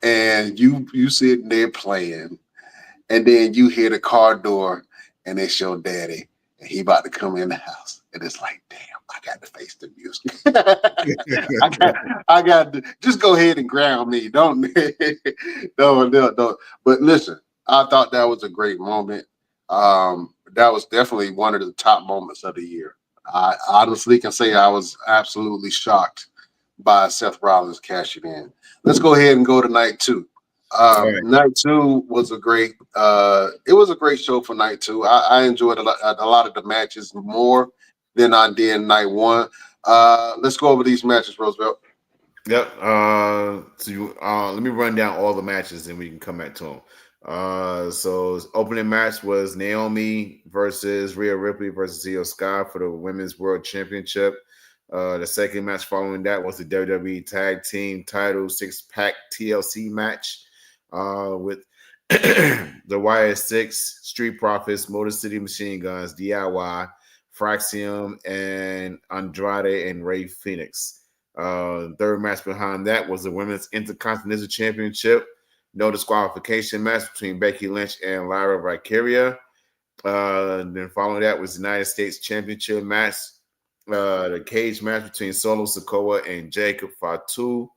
and you sitting there playing, and then you hear the car door, and it's your daddy, and he about to come in the house, and it's like, damn. I got to face the music. I got to just go ahead and ground me. Don't. But listen, I thought that was a great moment. That was definitely one of the top moments of the year. I honestly can say I was absolutely shocked by Seth Rollins cashing in. Let's go ahead and go to night two. Night two was a great. It was a great show for night two. I enjoyed a lot of the matches more than I did night one. Let's go over these matches, Roosevelt. Yep. Let me run down all the matches and we can come back to them. So opening match was Naomi versus Rhea Ripley versus Io Sky for the Women's World Championship. The second match following that was the WWE Tag Team Title 6-pack TLC match with the YS6, Street Profits, Motor City Machine Guns, DIY, Fraxium, and Andrade and Ray Phoenix. Third match behind that was the Women's Intercontinental Championship. No disqualification match between Becky Lynch and Lyra Valkyria. Then following that was the United States Championship match. The cage match between Solo Sikoa and Jacob Fatu.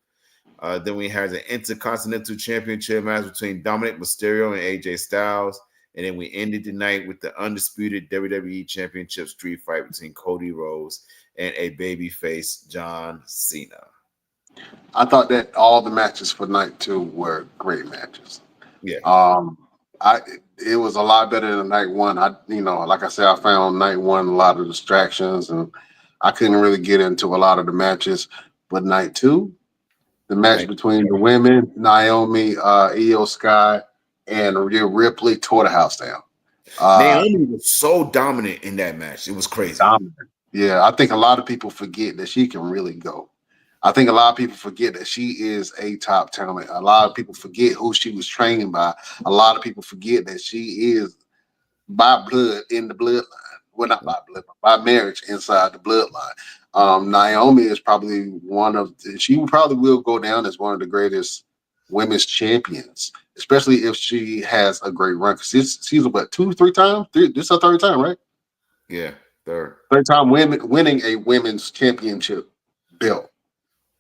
Then we had the Intercontinental Championship match between Dominic Mysterio and AJ Styles. And then we ended the night with the undisputed WWE Championship street fight between Cody Rhodes and a babyface John Cena. I thought that all the matches for night 2 were great matches. Yeah. It was a lot better than night 1. Like I said, I found night 1 a lot of distractions, and I couldn't really get into a lot of the matches. But night 2, the match between the women, Naomi, Io Sky, and Rhea Ripley tore the house down. Naomi was so dominant in that match. It was crazy. Dominant. Yeah, I think a lot of people forget that she can really go. I think a lot of people forget that she is a top talent. A lot of people forget who she was trained by. A lot of people forget that she is by blood in the bloodline. Well, not by blood, but by marriage inside the bloodline. Naomi is probably she probably will go down as one of the greatest women's champions, especially if she has a great run. Because she's what, 2-3 times? This is her third time, right? Yeah, third time winning a women's championship belt.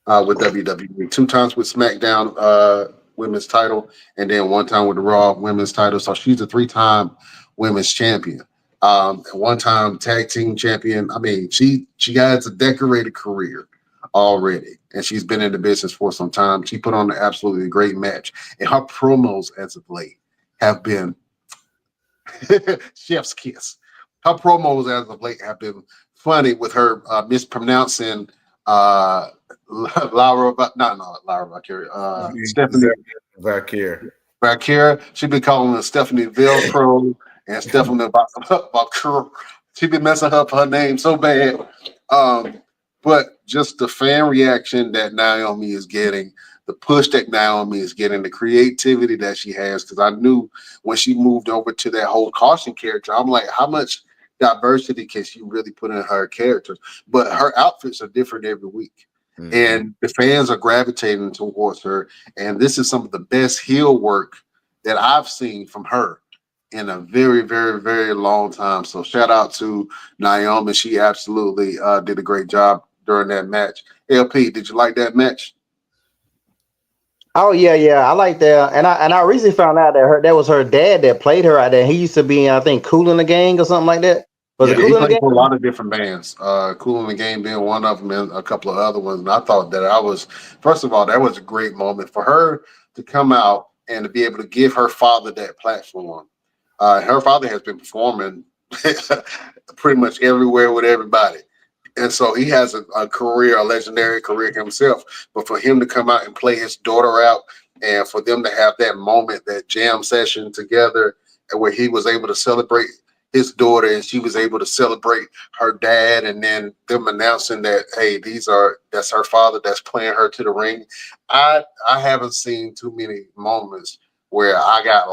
With WWE, 2 times with SmackDown women's title, and then 1 time with the Raw women's title. So she's a 3-time women's champion, 1-time tag team champion. I mean, she has a decorated career already, and she's been in the business for some time. She put on an absolutely great match, and her promos as of late have been chef's kiss. Her promos as of late have been funny with her mispronouncing Laura Valkyria, Stephanie Valkyria. She's been calling her Stephanie Velcro and Stephanie Valkyria. She's been messing up her name so bad. But just the fan reaction that Naomi is getting, the push that Naomi is getting, the creativity that she has, because I knew when she moved over to that whole caution character, I'm like, how much diversity can she really put in her characters? But her outfits are different every week. Mm-hmm. And the fans are gravitating towards her. And this is some of the best heel work that I've seen from her in a very, very, very long time. So shout out to Naomi. She absolutely did a great job during that match. LP, did you like that match? Oh yeah, I like that. And I recently found out that was her dad that played her out there. He used to be in, I think, Kool in the Gang or something like that. He played for a lot of different bands. Kool in the Game being one of them, and a couple of other ones. And I thought that first of all, that was a great moment for her to come out and to be able to give her father that platform. Her father has been performing pretty much everywhere with everybody. And so he has a career, a legendary career himself. But for him to come out and play his daughter out, and for them to have that moment, that jam session together, and where he was able to celebrate his daughter and she was able to celebrate her dad, and then them announcing that, hey, that's her father that's playing her to the ring. I haven't seen too many moments where I got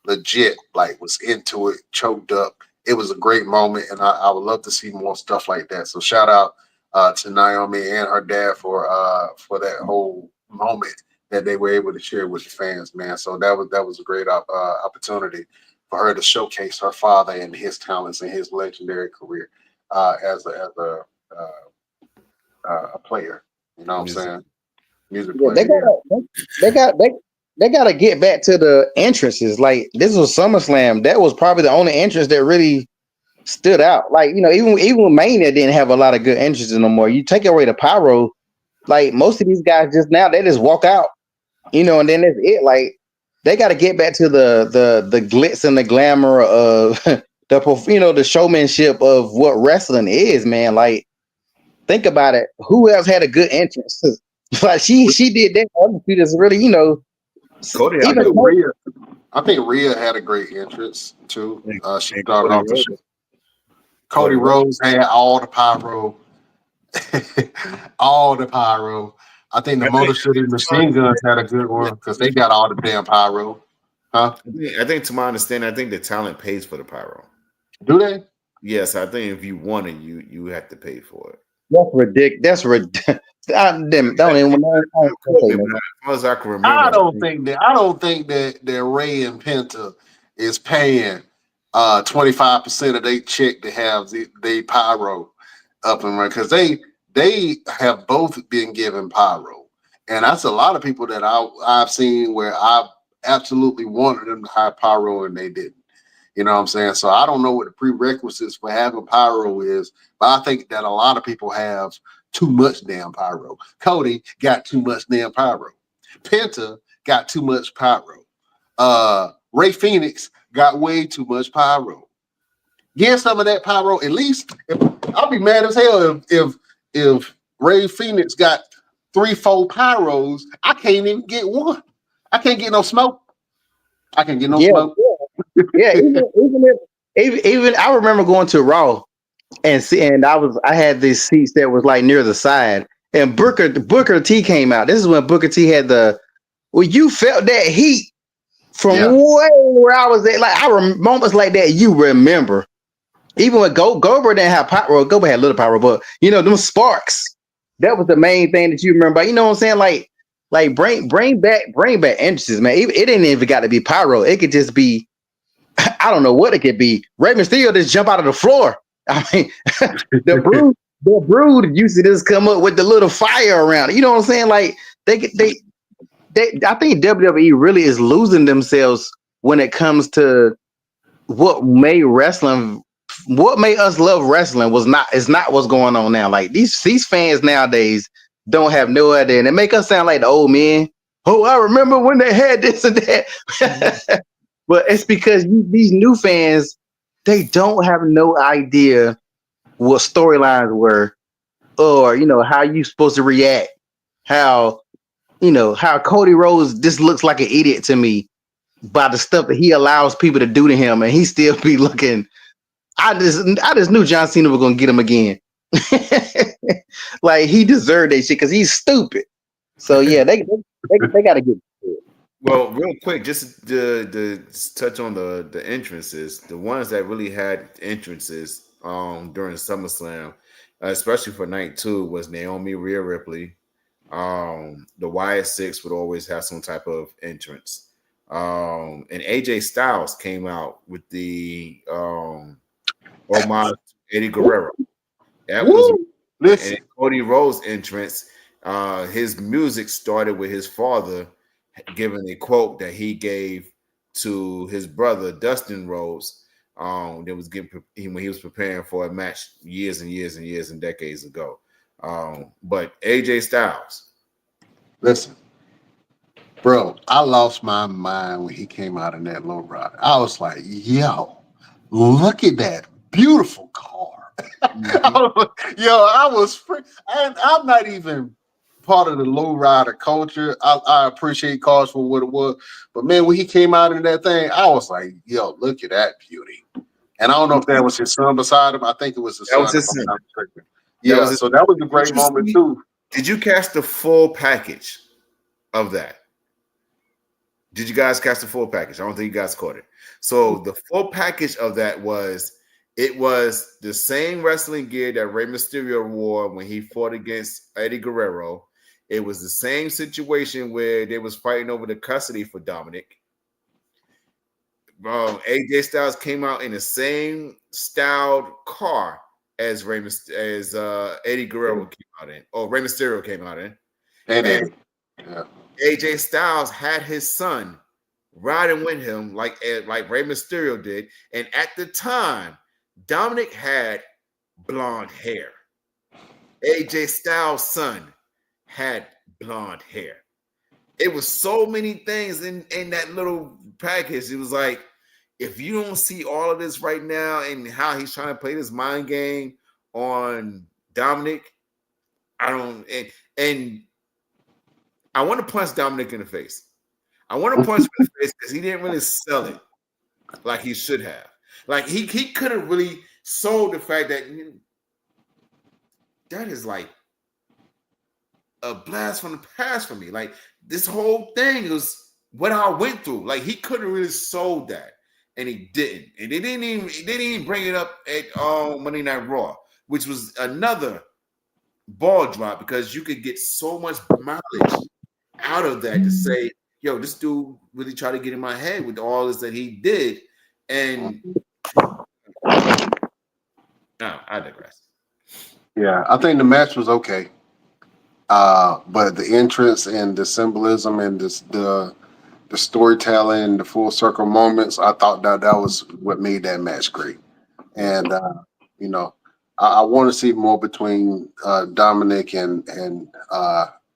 legit, was into it, choked up. It was a great moment, and I would love to see more stuff like that. So shout out to Naomi and her dad for that whole moment that they were able to share with the fans, man. So that was a great opportunity for her to showcase her father and his talents and his legendary career as a player. You know what I'm saying? Music player. They gotta get back to the entrances. Like, this was SummerSlam. That was probably the only entrance that really stood out. Like, even Mania didn't have a lot of good entrances no more. You take away the pyro, like most of these guys just now, they just walk out, and then that's it. Like, they got to get back to the glitz and the glamour of the showmanship of what wrestling is, man. Like, think about it. Who else had a good entrance? Like, she did that. She just really, Cody, I think Rhea had a great entrance too. She And started Cody off the Rhodes. show. Cody Rhodes had all the pyro, all the pyro. I think the Motor City Machine Guns had a good one because they got all the damn pyro. Huh? I think, to my understanding, I think the talent pays for the pyro. Do they? Yes, I think if you want it, you have to pay for it. That's ridiculous. That's ridiculous. Don't even. As far as I can remember, I don't think that Ray and Penta is paying 25% of their check to have the pyro up and running because they have both been given pyro, and that's a lot of people that I've seen where I absolutely wanted them to have pyro and they didn't. You know what I'm saying? So I don't know what the prerequisites for having pyro is, but I think that a lot of people have too much damn pyro. Cody got too much damn pyro. Penta got too much pyro. Ray Phoenix got way too much pyro. Get some of that pyro. At least I'll be mad as hell if Ray Phoenix got 3-4 pyros. I can't even get one. I can't get no smoke. I can't get no smoke. Yeah, even I remember going to Raw and I had these seats that was like near the side, and Booker T came out. This is when Booker T had you felt that heat from way where I was at. Like moments like that you remember. Even when Goldberg didn't have pyro, Goldberg had little pyro, but them sparks. That was the main thing that you remember. You know what I'm saying? Like bring back entrances, man. It didn't even got to be pyro. It could just be. I don't know what it could be. Rey Mysterio just jump out of the floor. I mean, the brood used to just come up with the little fire around it. You know what I'm saying? Like they I think WWE really is losing themselves when it comes to what made us love wrestling is not what's going on now. Like these fans nowadays don't have no idea, and they make us sound like the old men. Oh, I remember when they had this and that. But it's because these new fans, they don't have no idea what storylines were, or how you supposed to react. How Cody Rhodes just looks like an idiot to me by the stuff that he allows people to do to him, and he still be looking. I just knew John Cena was gonna get him again. Like he deserved that shit because he's stupid. So yeah, they got to get. Well, real quick, just to touch on the entrances, the ones that really had entrances during SummerSlam, especially for night 2, was Naomi, Rhea Ripley. The Wyatt Six would always have some type of entrance. And AJ Styles came out with the homage to Eddie Guerrero. That was and Cody Rhodes' entrance. His music started with his father giving a quote that he gave to his brother Dustin Rhodes. That was given when he was preparing for a match years and years and years and decades ago. But AJ Styles, listen, bro, I lost my mind when he came out in that low rider. I was like, yo, look at that beautiful car. I was free. I'm not even part of the low rider culture. I appreciate cars for what it was, but man, when he came out in that thing, I was like, yo, look at that beauty. And I don't know if that was his son beside him. I think it was his son. Was his son. Yeah, so that was a great moment too. Did you catch the full package of that? Did you guys catch the full package? I don't think you guys caught it. So the full package of that was the same wrestling gear that Rey Mysterio wore when he fought against Eddie Guerrero. It was the same situation where they was fighting over the custody for Dominic. AJ Styles came out in the same styled car as Eddie Guerrero came out in, or Rey Mysterio came out in. And AJ Styles had his son riding with him like Rey Mysterio did. And at the time, Dominic had blonde hair. AJ Styles' son had blonde hair. It was so many things in that little package. It was like, if you don't see all of this right now and how he's trying to play this mind game on Dominic, I don't. And I want to punch Dominic in the face. I want to punch him in the face because he didn't really sell it like he should have. Like he could have really sold the fact that that is like a blast from the past for me. Like this whole thing was what I went through. Like he could have really sold that, and he didn't. And they didn't even bring it up at Monday Night Raw, which was another ball drop because you could get so much mileage out of that to say, yo, this dude really tried to get in my head with all this that he did. And no, I digress. Yeah, I think the match was okay. But the entrance and the symbolism and the storytelling, the full circle moments, I thought that was what made that match great. And you know, I want to see more between Dominic and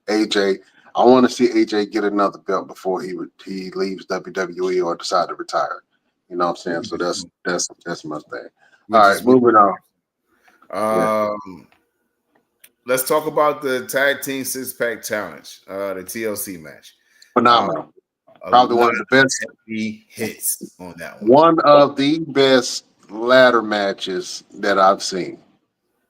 AJ. I want to see AJ get another belt before he leaves WWE or decide to retire. You know what I'm saying? So that's my thing. All right, moving on. Let's talk about the tag team six-pack challenge, the TLC match. Phenomenal. Probably one of the best hits on that one. One of the best ladder matches that I've seen.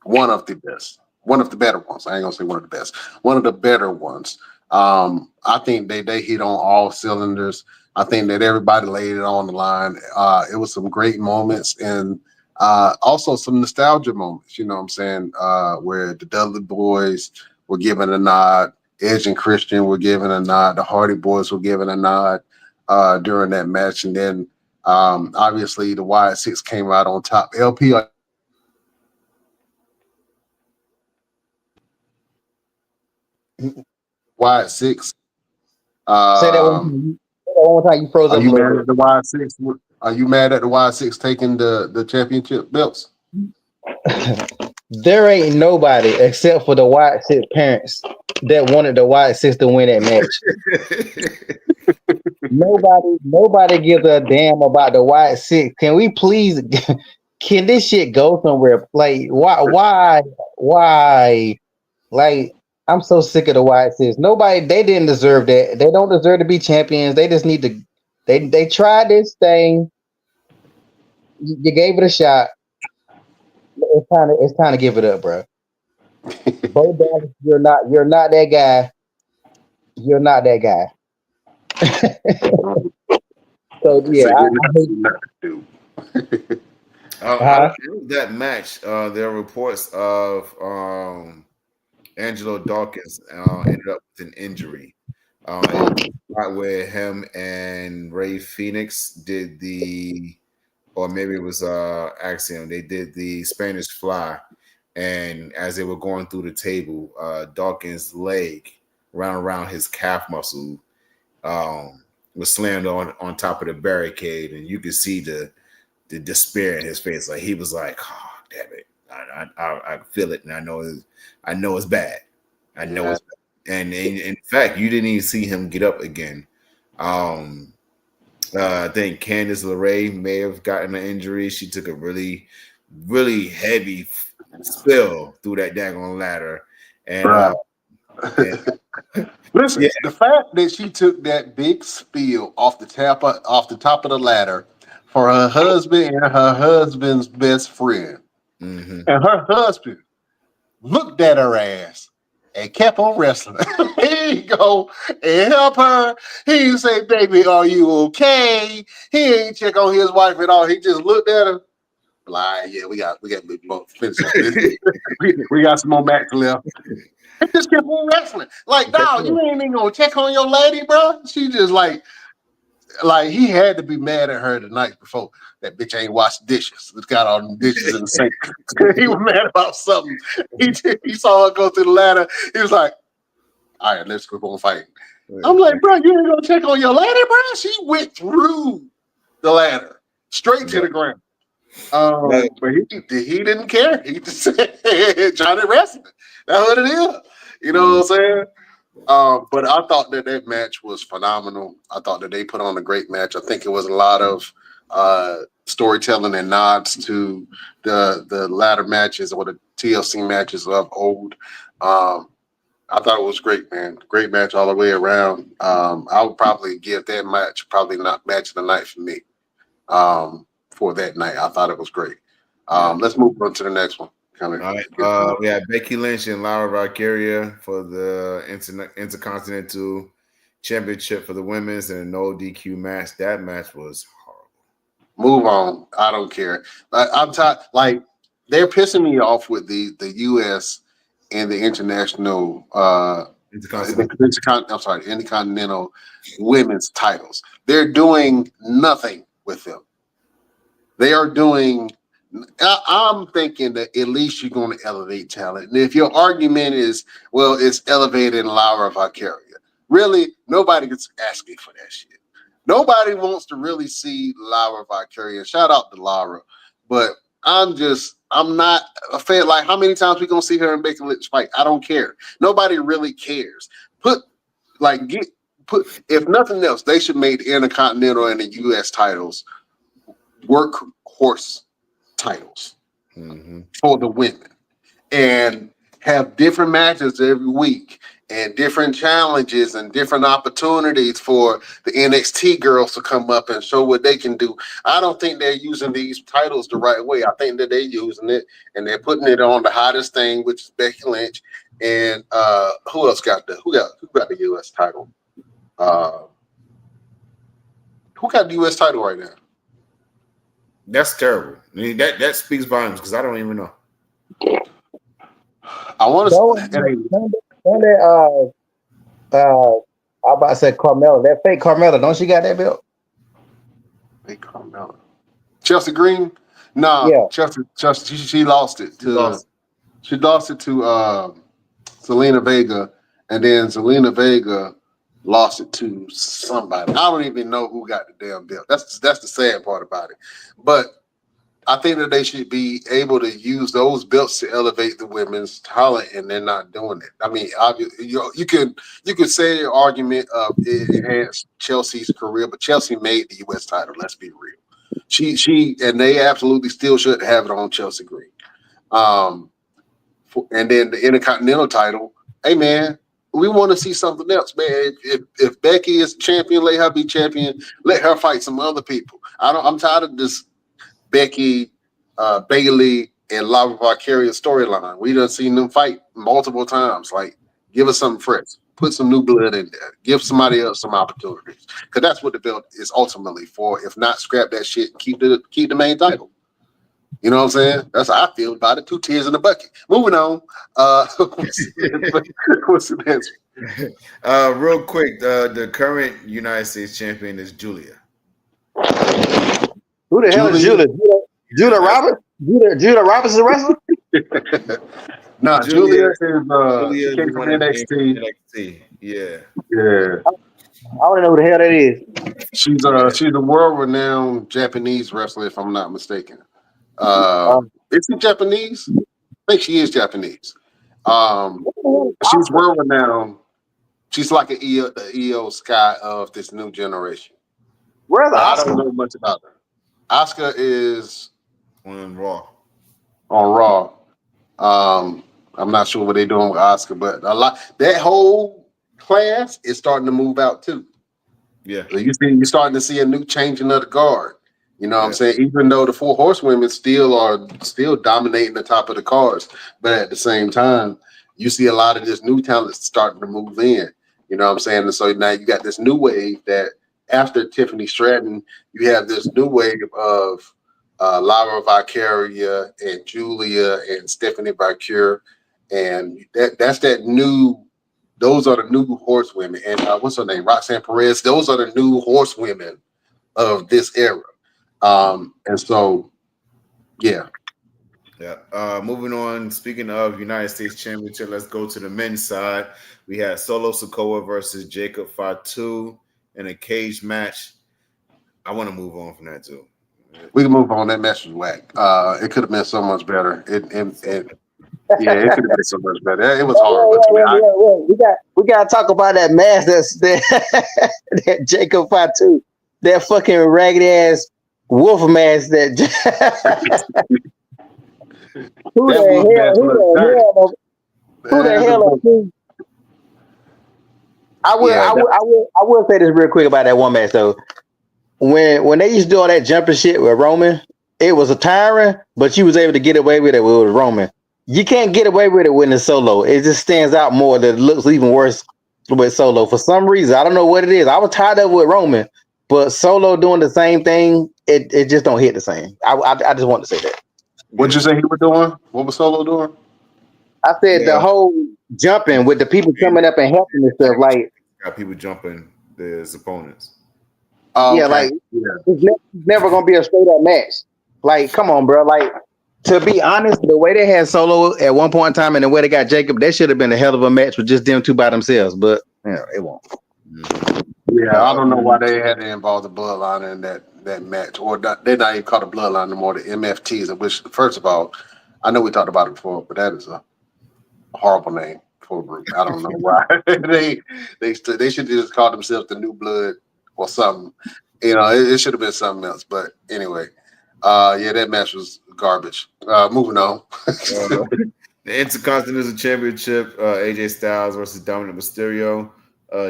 One of the best. One of the better ones. I ain't gonna say one of the best. One of the better ones. I think they hit on all cylinders. I think that everybody laid it on the line. It was some great moments and also some nostalgia moments, you know what I'm saying? Where the Dudley Boys were given a nod, Edge and Christian were given a nod, the Hardy Boys were given a nod during that match, and then obviously the Wyatt Six came out on top. LP. Wyatt Six. Say that one time. You froze up a little bit. At the Wyatt Six? Are you mad at the Wyatt Six taking the championship belts? There ain't nobody except for the Wyatt Six parents that wanted the Wyatt Six to win that match. Nobody gives a damn about the Wyatt Six. Can we please? Can this shit go somewhere? Like why? Like I'm so sick of the Wyatt Six. They didn't deserve that. They don't deserve to be champions. They just need to. They tried this thing. You gave it a shot. It's time to give it up, bro. Bo Dallas, you're not that guy. You're not that guy. So yeah, that match. There are reports of Angelo Dawkins ended up with an injury. Where him and Ray Phoenix did or maybe it was Axiom. They did the Spanish Fly, and as they were going through the table, Dawkins' leg around his calf muscle was slammed on top of the barricade, and you could see the despair in his face. Like he was like, "Oh, damn it! I feel it, and I know it's bad. I know it's bad." And in fact, you didn't even see him get up again. I think Candice LeRae may have gotten an injury. She took a really, really heavy spill through that daggone ladder. And listen, the fact that she took that big spill off the top of the ladder for her husband and her husband's best friend, and her husband looked at her ass and kept on wrestling. He didn't go and help her. He didn't say, "Baby, are you okay?" He ain't check on his wife at all. He just looked at her like, "Yeah, we got big more finish. we got some more match left." He just kept on wrestling. Like, dog, you ain't even gonna check on your lady, bro. She just like he had to be mad at her the night before. That bitch ain't washed dishes. It's got all them dishes in the sink. He was mad about something. He saw her go through the ladder. He was like, "All right, let's go on fighting." I'm like, "Bro, you ain't gonna check on your lady, bro?" She went through the ladder straight to the ground. But he didn't care. He just said, "Johnny wrestling." That's what it is. You know what I'm saying? But I thought that match was phenomenal. I thought that they put on a great match. I think it was a lot of storytelling and nods to the ladder matches or the TLC matches of old. I thought it was great, man. Great match all the way around. I would probably give that match probably not match of the night for me. For that night, I thought it was great. Let's move on to the next one. All right. We have Becky Lynch and Laura Valkyria for the Intercontinental Championship for the women's and a no DQ match. That match was horrible. Move on. I don't care. I'm tired. Like, they're pissing me off with the U.S. and the international Intercontinental women's titles. They're doing nothing with them. They are doing. I'm thinking that at least you're going to elevate talent. And if your argument is, well, it's elevated Laura Valkyria, really, nobody gets asking for that shit. Nobody wants to really see Laura Valkyria. Shout out to Laura, but I'm not a fan. Like, how many times we gonna see her and Becky Lynch fight? I don't care. Nobody really cares. If nothing else, they should make the Intercontinental and the U.S. titles workhorse titles for the women, and have different matches every week and different challenges and different opportunities for the NXT girls to come up and show what they can do. I don't think they're using these titles the right way. I think that they're using it and they're putting it on the hottest thing, which is Becky Lynch. And who else got the US title? Who got the US title right now? That's terrible. I mean, that speaks volumes because I don't even know. I want to I'm about to say Carmella. That fake Carmella, don't she got that belt? Fake Carmella. Chelsea Green? No, yeah. Chelsea she lost it to she lost it to Zelina Vega, and then Zelina Vega lost it to somebody. I don't even know who got the damn belt. That's the sad part about it. But I think that they should be able to use those belts to elevate the women's talent, and they're not doing it. I mean, obviously, you could say your argument of it enhanced Chelsea's career, but Chelsea made the U.S. title. Let's be real. She and they absolutely still should have it on Chelsea Green. And then the Intercontinental title. Hey man, we want to see something else, man. If Becky is champion, let her be champion. Let her fight some other people. I'm tired of this Becky, Bailey, and Laura Valkyria storyline. We done seen them fight multiple times. Like, give us something fresh. Put some new blood in there. Give somebody else some opportunities. Because that's what the belt is ultimately for. If not, scrap that shit and keep the main title. You know what I'm saying? That's how I feel about it. 2 tears in the bucket. Moving on. What's the next one? Real quick, the current United States champion is Julia. Who the hell is Julia? Julia Roberts? Julia Roberts is a wrestler? No, Julia is she came from NXT. Yeah. Yeah. I don't know who the hell that is. She's a world-renowned Japanese wrestler, if I'm not mistaken. Is she Japanese? I think she is Japanese. She's world-renowned. She's like the EO Sky of this new generation. Where's I don't know much about her. Asuka is on Raw. On Raw. I'm not sure what they're doing with Asuka, but that whole class is starting to move out too. Yeah. So you're starting to see a new changing of the guard. You know what I'm saying? Even though the 4 horsewomen still dominating the top of the cards, but at the same time, you see a lot of this new talent starting to move in. You know what I'm saying? And so now you got this new wave that after Tiffany Stratton, you have this new wave of Laura Valkyria and Julia and Stephanie Valkyrie, and that's that new. Those are the new horsewomen, and what's her name? Roxanne Perez. Those are the new horsewomen of this era, and so, yeah. Moving on. Speaking of United States Championship, let's go to the men's side. We had Solo Sikoa versus Jacob Fatu in a cage match. I want to move on from that too. We can move on. That match was whack. It could have been so much better. It could have been so much better. It was horrible. We got to talk about that match that Jacob Fatu, that fucking ragged ass wolf match that. Who the hell? I will say this real quick about that one match though. When they used to do all that jumping shit with Roman, it was a tiring, but you was able to get away with it with Roman. You can't get away with it when it's Solo. It just stands out more. That it looks even worse with Solo for some reason. I don't know what it is. I was tired of it with Roman, but Solo doing the same thing, it just don't hit the same. I just want to say that. What'd you say he was doing? What was Solo doing? I said the whole jumping with the people coming up and helping and stuff, like got people jumping his opponents. Oh, yeah, okay. like it's never gonna be a straight up match. Like, come on, bro. Like, to be honest, the way they had Solo at one point in time and the way they got Jacob, that should have been a hell of a match with just them two by themselves. But yeah, it won't. Yeah, I don't know why they had to involve the Bloodline in that match, or they're not even called the Bloodline anymore. The MFTs, which first of all, I know we talked about it before, but that is a horrible name for a group. I don't know why they should just call themselves the New Blood or something. You know, it should have been something else. But anyway, yeah, that match was garbage. Moving on. The Intercontinental Championship, AJ Styles versus Dominic Mysterio.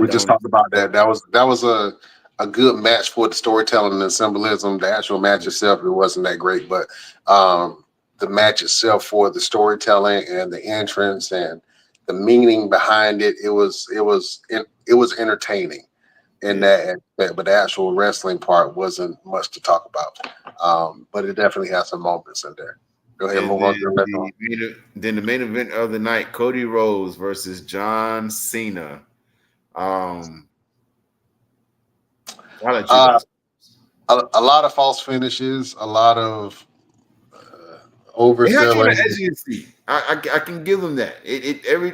We just talked about that. That was a good match for the storytelling and the symbolism. The actual match itself, it wasn't that great, but the match itself for the storytelling and the entrance and the meaning behind it, it was entertaining in that aspect. But the actual wrestling part wasn't much to talk about. But it definitely has some moments in there. Go ahead, move on to the next one. Then the main event of the night: Cody Rhodes versus John Cena. I'll let you a lot of false finishes, a lot of overselling. On the edge of your seat. I can give them that.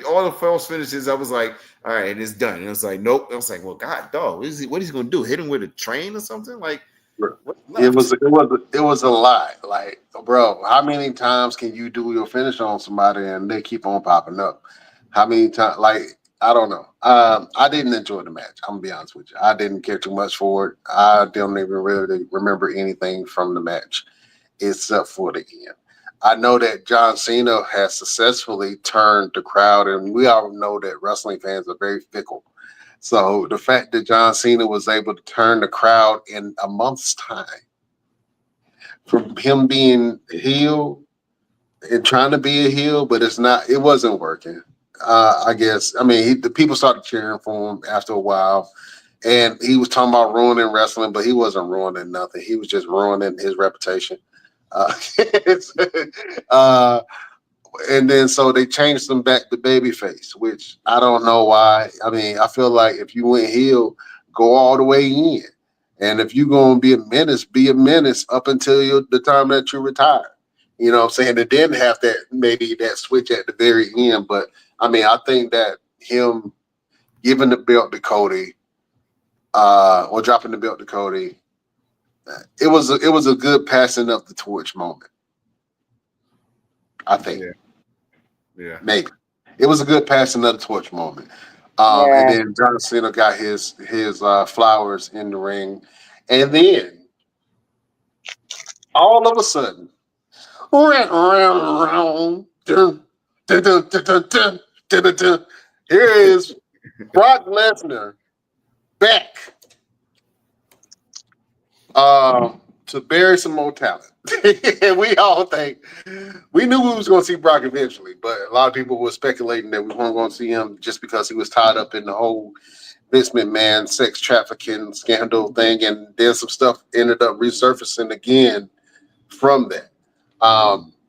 All the false finishes, I was like, all right, and it's done. And it was like, nope. I was like, well, God, dog, what is he going to do? Hit him with a train or something? Like, it was a lot. Like, bro, how many times can you do your finish on somebody and they keep on popping up? How many times? Like, I don't know. I didn't enjoy the match. I'm gonna be honest with you. I didn't care too much for it. I don't even really remember anything from the match except for the end. I know that John Cena has successfully turned the crowd, and we all know that wrestling fans are very fickle. So the fact that John Cena was able to turn the crowd in a month's time from him being heel and trying to be a heel, but it wasn't working. I guess. I mean, the people started cheering for him after a while, and he was talking about ruining wrestling, but he wasn't ruining nothing. He was just ruining his reputation. And then so they changed him back to babyface, which I don't know why. I mean, I feel like if you went heel, go all the way in, and if you're gonna be a menace up until the time that you retire. You know what I'm saying? It didn't have that switch at the very end, but I mean, I think that him giving the belt to Cody, or dropping the belt to Cody, it was a good passing of the torch moment. I think. Yeah. Maybe. It was a good passing of the torch moment. And then John Cena got his flowers in the ring. And then all of a sudden, here is Brock Lesnar back to bury some more talent. And we all think we knew we was going to see Brock eventually, but a lot of people were speculating that we weren't going to see him just because he was tied up in the whole Vince McMahon sex trafficking scandal thing, and then some stuff ended up resurfacing again from that.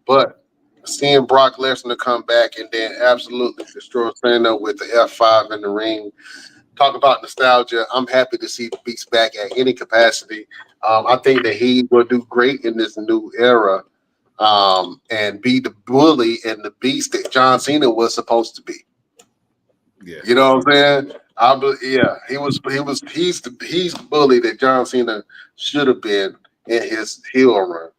But seeing Brock Lesnar come back and then absolutely destroy Cena with the F5 in the ring, talk about nostalgia. I'm happy to see the Beast back at any capacity. I think that he will do great in this new era, and be the bully and the beast that John Cena was supposed to be. Yeah, you know what I'm saying? He's the bully that John Cena should have been in his heel run.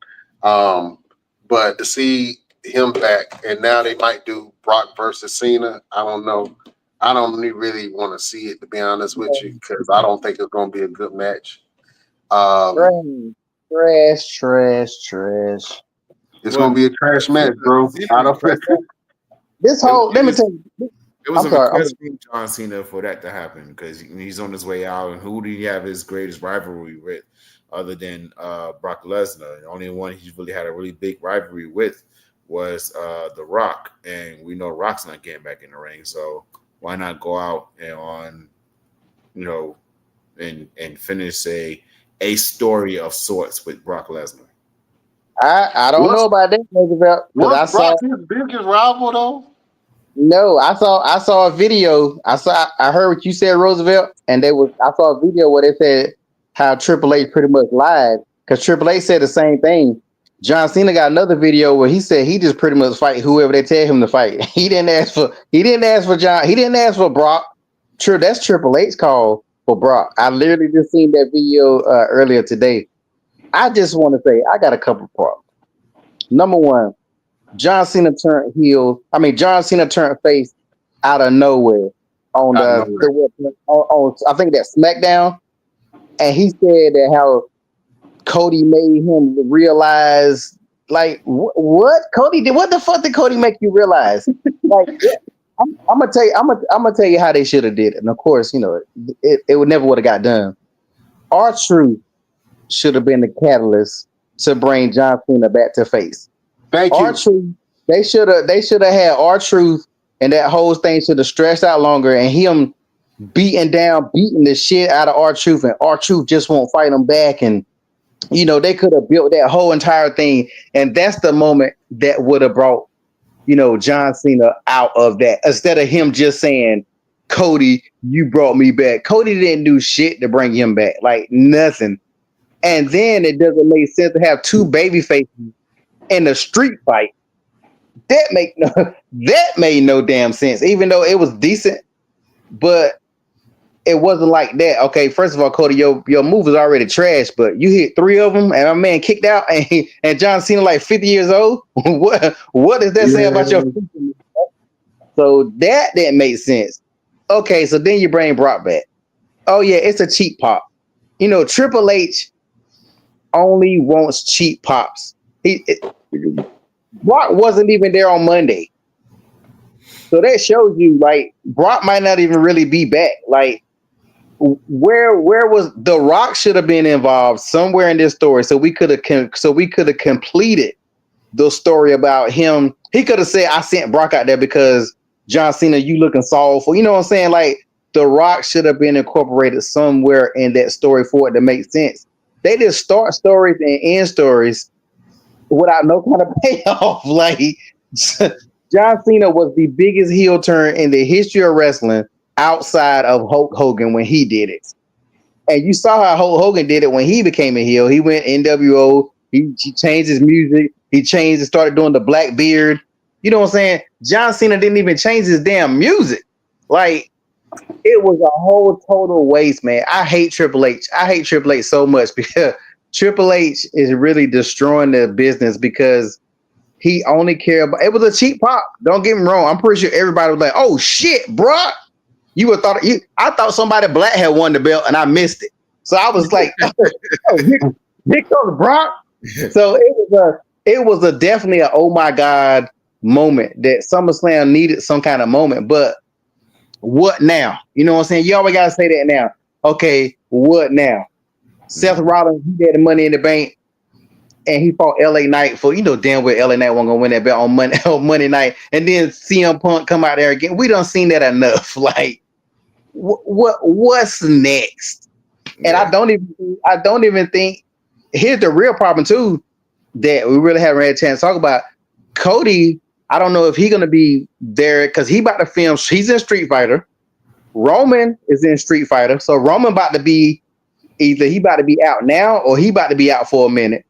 But to see him back, and now they might do Brock versus Cena. I don't know. I don't really want to see it, to be honest with you, because I don't think it's going to be a good match. Trash. It's going to be a trash match, bro. I don't. Let me tell you. It was I'm a sorry. request from John Cena for that to happen because he's on his way out. And who do he have his greatest rivalry with other than Brock Lesnar? The only one he's really had a really big rivalry with was The Rock. And we know Rock's not getting back in the ring. So why not go out and and finish a story of sorts with Brock Lesnar? I don't know about that, Roosevelt, because I What's saw Brock's biggest rival though? no, I saw a video. I heard what you said, Roosevelt, and I saw a video where they said how Triple H pretty much lied because Triple H said the same thing. John Cena got another video where he said he just pretty much fight whoever they tell him to fight. He didn't ask for John. He didn't ask for Brock. True, that's Triple H call for Brock. I literally just seen that video earlier today. I just want to say I got a couple problems. Number one, John Cena turned heel. I mean, John Cena turned face out of nowhere on on I think that SmackDown, and he said that how Cody made him realize, like, what Cody did. What the fuck did Cody make you realize? Like, I'm gonna tell you. I'm gonna tell you how they should have did it. And of course, it would never would have got done. R-Truth should have been the catalyst to bring John Cena back to face. Thank you. R-Truth, they should have had R-Truth, and that whole thing should have stretched out longer, and him beating the shit out of R-Truth, and R-Truth just won't fight him back, and they could have built that whole entire thing, and that's the moment that would have brought John Cena out of that, instead of him just saying, Cody, you brought me back. Cody didn't do shit to bring him back, like nothing. And then it doesn't make sense to have two baby faces in a street fight. That made no damn sense, even though it was decent, but it wasn't like that. Okay, first of all, Cody, your move was already trash, but you hit 3 of them, and my man kicked out, and John Cena like 50 years old. What does that say about your? So that didn't make sense. Okay, so then you bring Brock back. Oh yeah, it's a cheap pop. Triple H only wants cheap pops. Brock wasn't even there on Monday, so that shows you like Brock might not even really be back. Like, where was The Rock should have been involved somewhere in this story, so we could have completed the story about him. He could have said, "I sent Brock out there because John Cena, you looking soulful." You know what I'm saying? Like, The Rock should have been incorporated somewhere in that story for it to make sense. They just start stories and end stories without no kind of payoff. Like, John Cena was the biggest heel turn in the history of wrestling outside of Hulk Hogan when he did it. And you saw how Hulk Hogan did it when he became a heel. He went NWO. He changed his music. He changed and started doing the black beard. You know what I'm saying? John Cena didn't even change his damn music. Like, it was a whole total waste, man. I hate Triple H. I hate Triple H so much because Triple H is really destroying the business because he only cared about it. Was a cheap pop. Don't get me wrong. I'm pretty sure everybody was like, "Oh shit, Brock." I thought somebody black had won the belt and I missed it. So I was like, "Oh, here comes Brock." So it was definitely a oh my god moment that SummerSlam needed some kind of moment. But what now? You know what I'm saying? You always gotta say that now. Okay, what now? Seth Rollins, he had the Money in the Bank, and he fought LA Knight for, damn well LA Knight wasn't gonna win that belt on Monday night, and then CM Punk come out there again. We done seen that enough. Like, what's next? And I don't even think. Here's the real problem too that we really haven't had a chance to talk about. Cody, I don't know if he's gonna be there because he about to film. He's in Street Fighter. Roman is in Street Fighter, so Roman about to be either he about to be out now or he about to be out for a minute.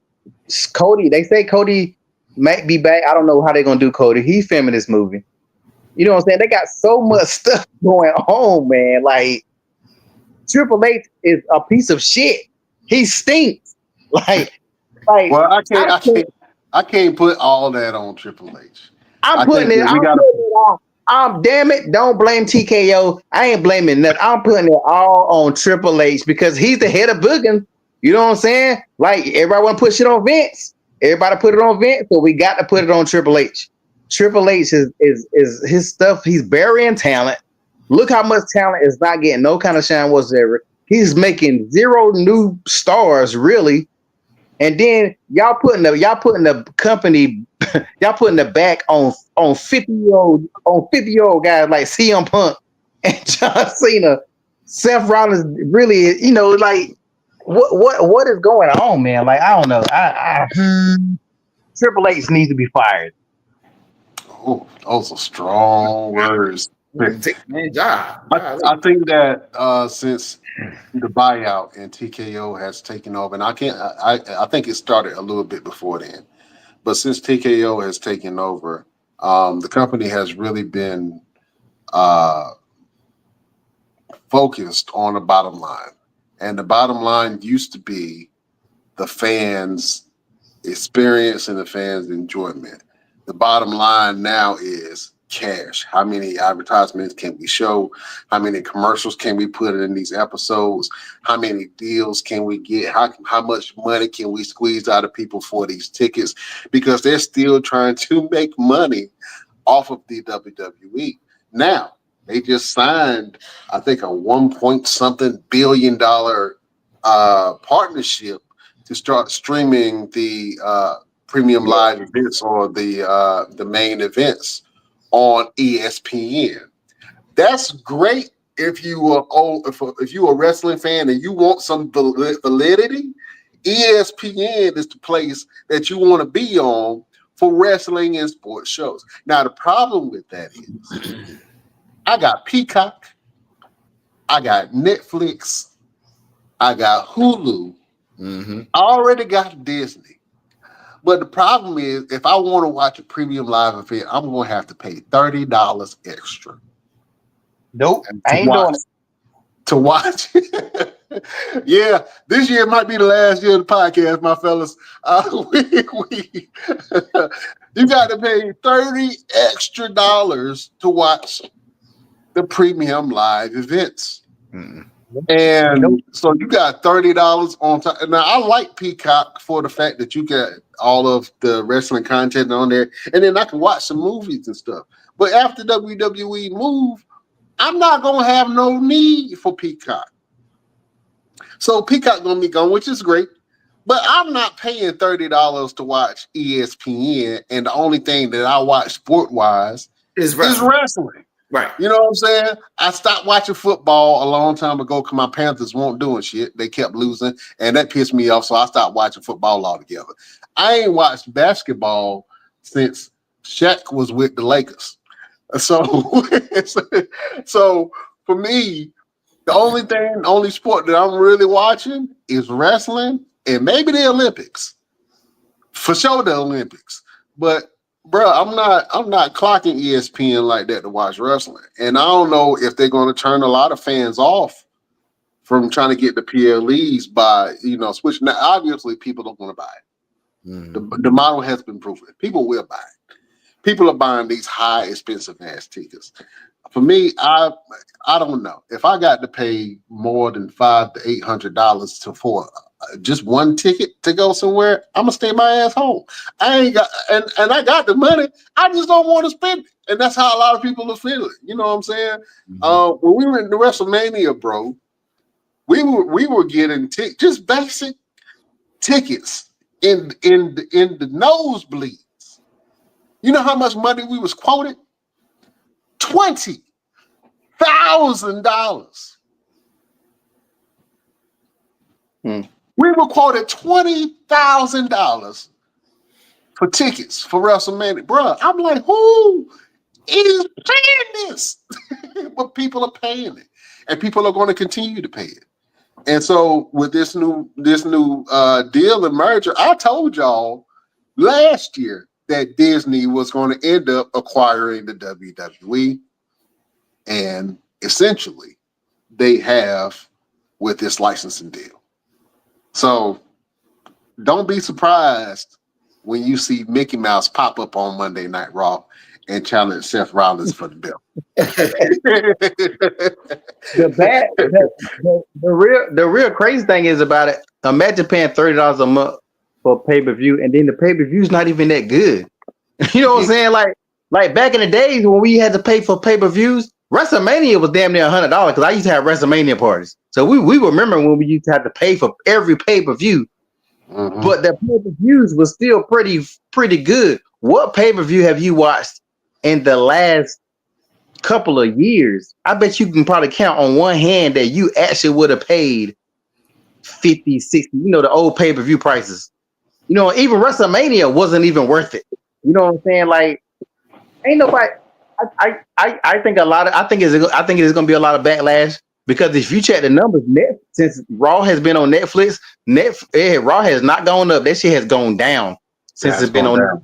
Cody, they say Cody might be back. I don't know how they're gonna do Cody. He's filming this movie. You know what I'm saying? They got so much stuff going on, man. Like, Triple H is a piece of shit. He stinks. Like. Well, I can't put all that on Triple H. I'm putting it on. Damn it, don't blame TKO. I ain't blaming nothing. I'm putting it all on Triple H because he's the head of booking. You know what I'm saying? Like, everybody want to put shit on Vince. Everybody put it on Vince, so we got to put it on Triple H. Triple H is his stuff. He's burying talent. Look how much talent is not getting no kind of shine whatsoever. He's making zero new stars, really. And then y'all putting the company, y'all putting the back on 50-year-old guys like CM Punk and John Cena. Seth Rollins really, like what is going on, man? Like, I don't know. Triple H needs to be fired. Oh, those are strong words. Take my job. I think that since the buyout and TKO has taken over, and I think it started a little bit before then, but since TKO has taken over, the company has really been focused on the bottom line, and the bottom line used to be the fans' experience and the fans' enjoyment. The bottom line now is cash. How many advertisements can we show? How many commercials can we put in these episodes? How many deals can we get? How much money can we squeeze out of people for these tickets? Because they're still trying to make money off of the WWE. Now, they just signed, I think, a $1 billion partnership to start streaming the premium live events or the main events on ESPN. That's great if you are if you're a wrestling fan and you want some validity. ESPN is the place that you want to be on for wrestling and sports shows. Now, the problem with that is I got Peacock, I got Netflix, I got Hulu, I already got Disney. But the problem is, if I want to watch a premium live event, I'm going to have to pay $30 extra. Nope, I ain't doing it. To watch. Yeah, this year might be the last year of the podcast, my fellas. You got to pay $30 extra to watch the premium live events. And so you got $30 on top. Now, I like Peacock for the fact that you get all of the wrestling content on there, and then I can watch some movies and stuff. But after WWE move, I'm not going to have no need for Peacock. So Peacock going to be gone, which is great. But I'm not paying $30 to watch ESPN, and the only thing that I watch sport-wise is wrestling. Right. You know what I'm saying? I stopped watching football a long time ago because my Panthers weren't doing shit. They kept losing, and that pissed me off, so I stopped watching football altogether. I ain't watched basketball since Shaq was with the Lakers. So for me, the only sport that I'm really watching is wrestling and maybe the Olympics. For sure the Olympics. But bro, I'm not clocking ESPN like that to watch wrestling. And I don't know if they're going to turn a lot of fans off from trying to get the PLEs by, switching. Now, obviously, people don't want to buy it. The model has been proven. People will buy it. People are buying these high, expensive ass tickets. For me, I don't know. If I got to pay more than $500 to $800 for just one ticket to go somewhere, I'm gonna stay my ass home. I ain't got, and I got the money. I just don't want to spend it, and that's how a lot of people are feeling. You know what I'm saying? When we were in the WrestleMania, bro, we were getting just basic tickets in the nosebleeds. You know how much money we was quoted? $20,000. We were quoted $20,000 for tickets for WrestleMania. Bruh, I'm like, who is paying this? But people are paying it. And people are going to continue to pay it. And so with this new deal and merger, I told y'all last year that Disney was going to end up acquiring the WWE. And essentially, they have with this licensing deal. So don't be surprised when you see Mickey Mouse pop up on Monday Night Raw and challenge Seth Rollins for the belt. The real crazy thing is about it. Imagine paying $30 a month for pay-per-view, and then the pay-per-view is not even that good. You know what I'm saying? Like Like back in the days when we had to pay for pay-per-views, WrestleMania was damn near $100 because I used to have WrestleMania parties. So we remember when we used to have to pay for every pay-per-view, but the pay-per-views was still pretty good. What pay-per-view have you watched in the last couple of years? I bet you can probably count on one hand that you actually would have paid 50, 60, the old pay-per-view prices. Even WrestleMania wasn't even worth it. You know what I'm saying? Like, ain't nobody. I think it is gonna be a lot of backlash because if you check the numbers, since Raw has been on Netflix, Raw has not gone up. That shit has gone down since it's been on Netflix.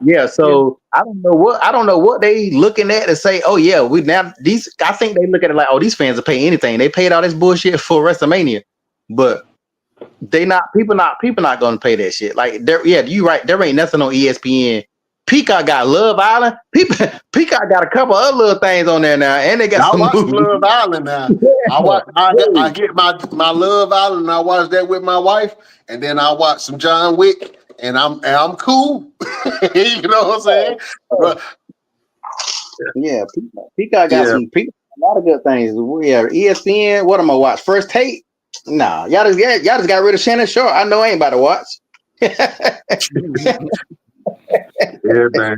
Yeah, so I don't know what they looking at to say, oh yeah, I think they look at it like, oh, these fans will pay anything. They paid all this bullshit for WrestleMania, but people not gonna pay that shit. Like you right, there ain't nothing on ESPN. Peacock got Love Island. Peacock got a couple other little things on there now, and they got. I watch Love Island now. I get my Love Island, and I watch that with my wife, and then I watch some John Wick, and I'm cool. You know what I'm saying? But, yeah, Peacock got a lot of good things. Yeah, ESPN. What am I watch? First Take. Nah, y'all just got rid of Shannon Sharp. I know I ain't about to watch. Yeah, man.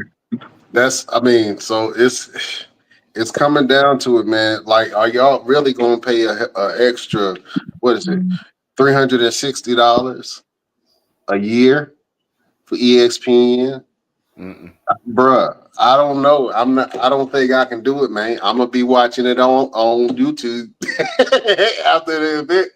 So it's coming down to it, man. Like, are y'all really gonna pay a extra, what is it, $360 a year for ESPN? Bruh, I don't know. I don't think I can do it, man. I'm gonna be watching it on YouTube after the event.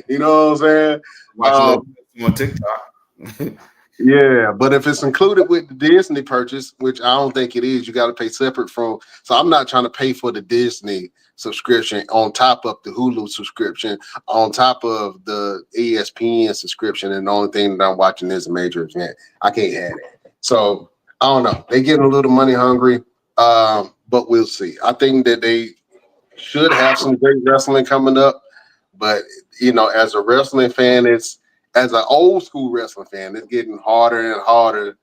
You know what I'm saying? Watching it on TikTok. Yeah, but if it's included with the Disney purchase, which I don't think it is, you got to pay separate from. So I'm not trying to pay for the Disney subscription on top of the Hulu subscription, on top of the ESPN subscription, and the only thing that I'm watching is a major event. I can't have it. So I don't know. They getting a little money hungry, but we'll see. I think that they should have some great wrestling coming up, but as a wrestling fan, as an old school wrestling fan, it's getting harder and harder.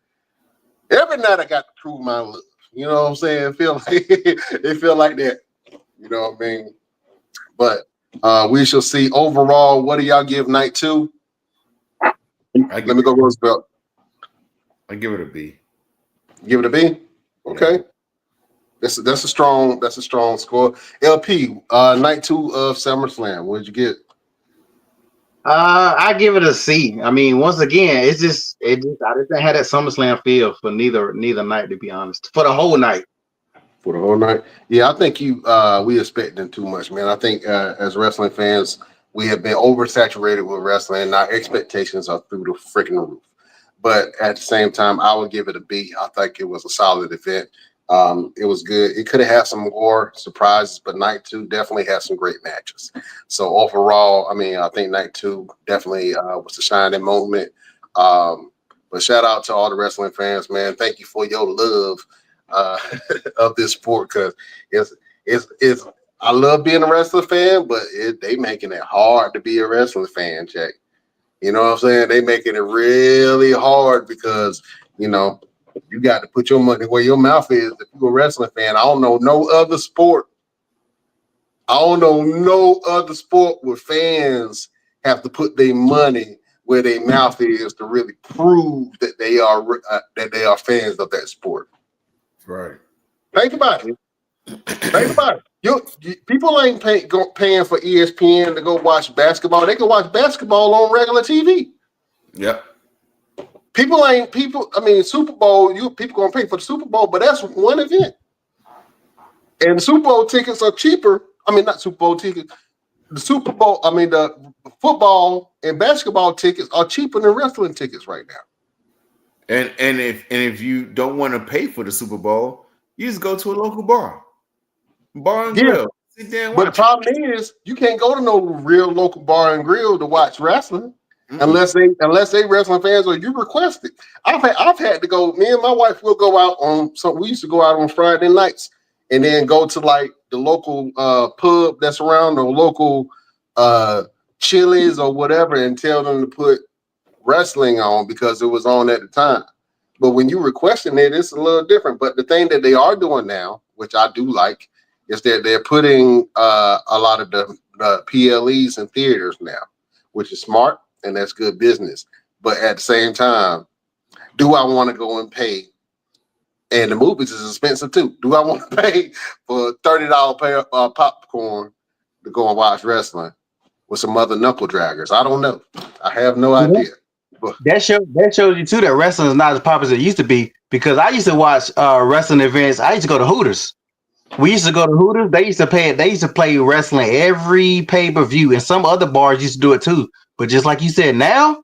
Every night I got to prove my love. You know what I'm saying? It feel like that. You know what I mean? But we shall see. Overall, what do y'all give night 2? Let me go Roosevelt. I give it a B. Give it a B? Okay. That's a strong score. LP, night 2 of SummerSlam. What did you get? I give it a C. I mean, once again, I just didn't have that SummerSlam feel for neither night, to be honest. For the whole night. For the whole night. Yeah, I think we expecting too much, man. I think as wrestling fans, we have been oversaturated with wrestling, and our expectations are through the freaking roof. But at the same time, I would give it a B. I think it was a solid event. It was good. It could have had some more surprises, but night 2 definitely had some great matches. So overall, I mean, I think night 2 definitely was a shining moment. But shout out to all the wrestling fans, man. Thank you for your love of this sport, because it's I love being a wrestling fan, but they making it hard to be a wrestling fan, Jack. You know what I'm saying? They making it really hard because, you got to put your money where your mouth is. If you're a wrestling fan, I don't know no other sport. Where fans have to put their money where their mouth is to really prove that they are fans of that sport. Right. Think about it. People ain't paying for ESPN to go watch basketball. They can watch basketball on regular TV. Yep. Super Bowl, people gonna pay for the Super Bowl, but that's one event. And the Super Bowl tickets are cheaper. I mean, not Super Bowl tickets. The football and basketball tickets are cheaper than wrestling tickets right now. And if you don't want to pay for the Super Bowl, you just go to a local bar and grill. Sit there and watch. But the problem is, you can't go to no real local bar and grill to watch wrestling. Unless they wrestling fans or you request it. I've had to go. Me and my wife will go out on we used to go out on Friday nights and then go to like the local pub that's around, or local Chili's or whatever, and tell them to put wrestling on because it was on at the time. But when you requesting it, it's a little different. But the thing that they are doing now, which I do like, is that they're putting a lot of the PLEs in theaters now, which is smart and that's good business. But at the same time, do I want to go and pay? And the movies is expensive too. Do I want to pay for $30 pair popcorn to go and watch wrestling with some other knuckle draggers? I don't know. I have no idea. But That shows you too that wrestling is not as popular as it used to be. Because I used to watch wrestling events. I used to go to Hooters. We used to go to Hooters. They used to pay it. They used to play wrestling every pay-per-view, and some other bars used to do it too. But just like you said, now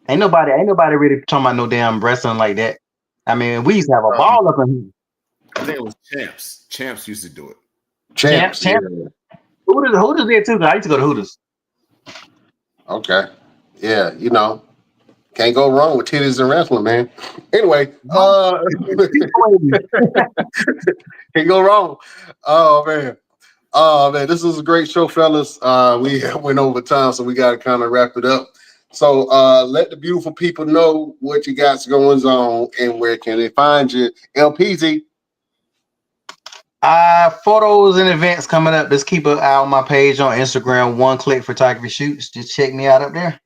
ain't nobody really talking about no damn wrestling like that. I mean, we used to have a ball up in here. I think it was Champs. Champs used to do it. Champs. Yeah. Hooters there too. 'Cause I used to go to Hooters. Okay. Yeah, you know, can't go wrong with titties and wrestling, man. Anyway, can't go wrong. Oh man, this is a great show, fellas. We went over time, so we got to kind of wrap it up. So let the beautiful people know what you got going on and where can they find you. LPZ. Photos and events coming up. Just keep an eye on my page on Instagram, One Click Photography Shoots. Just check me out up there.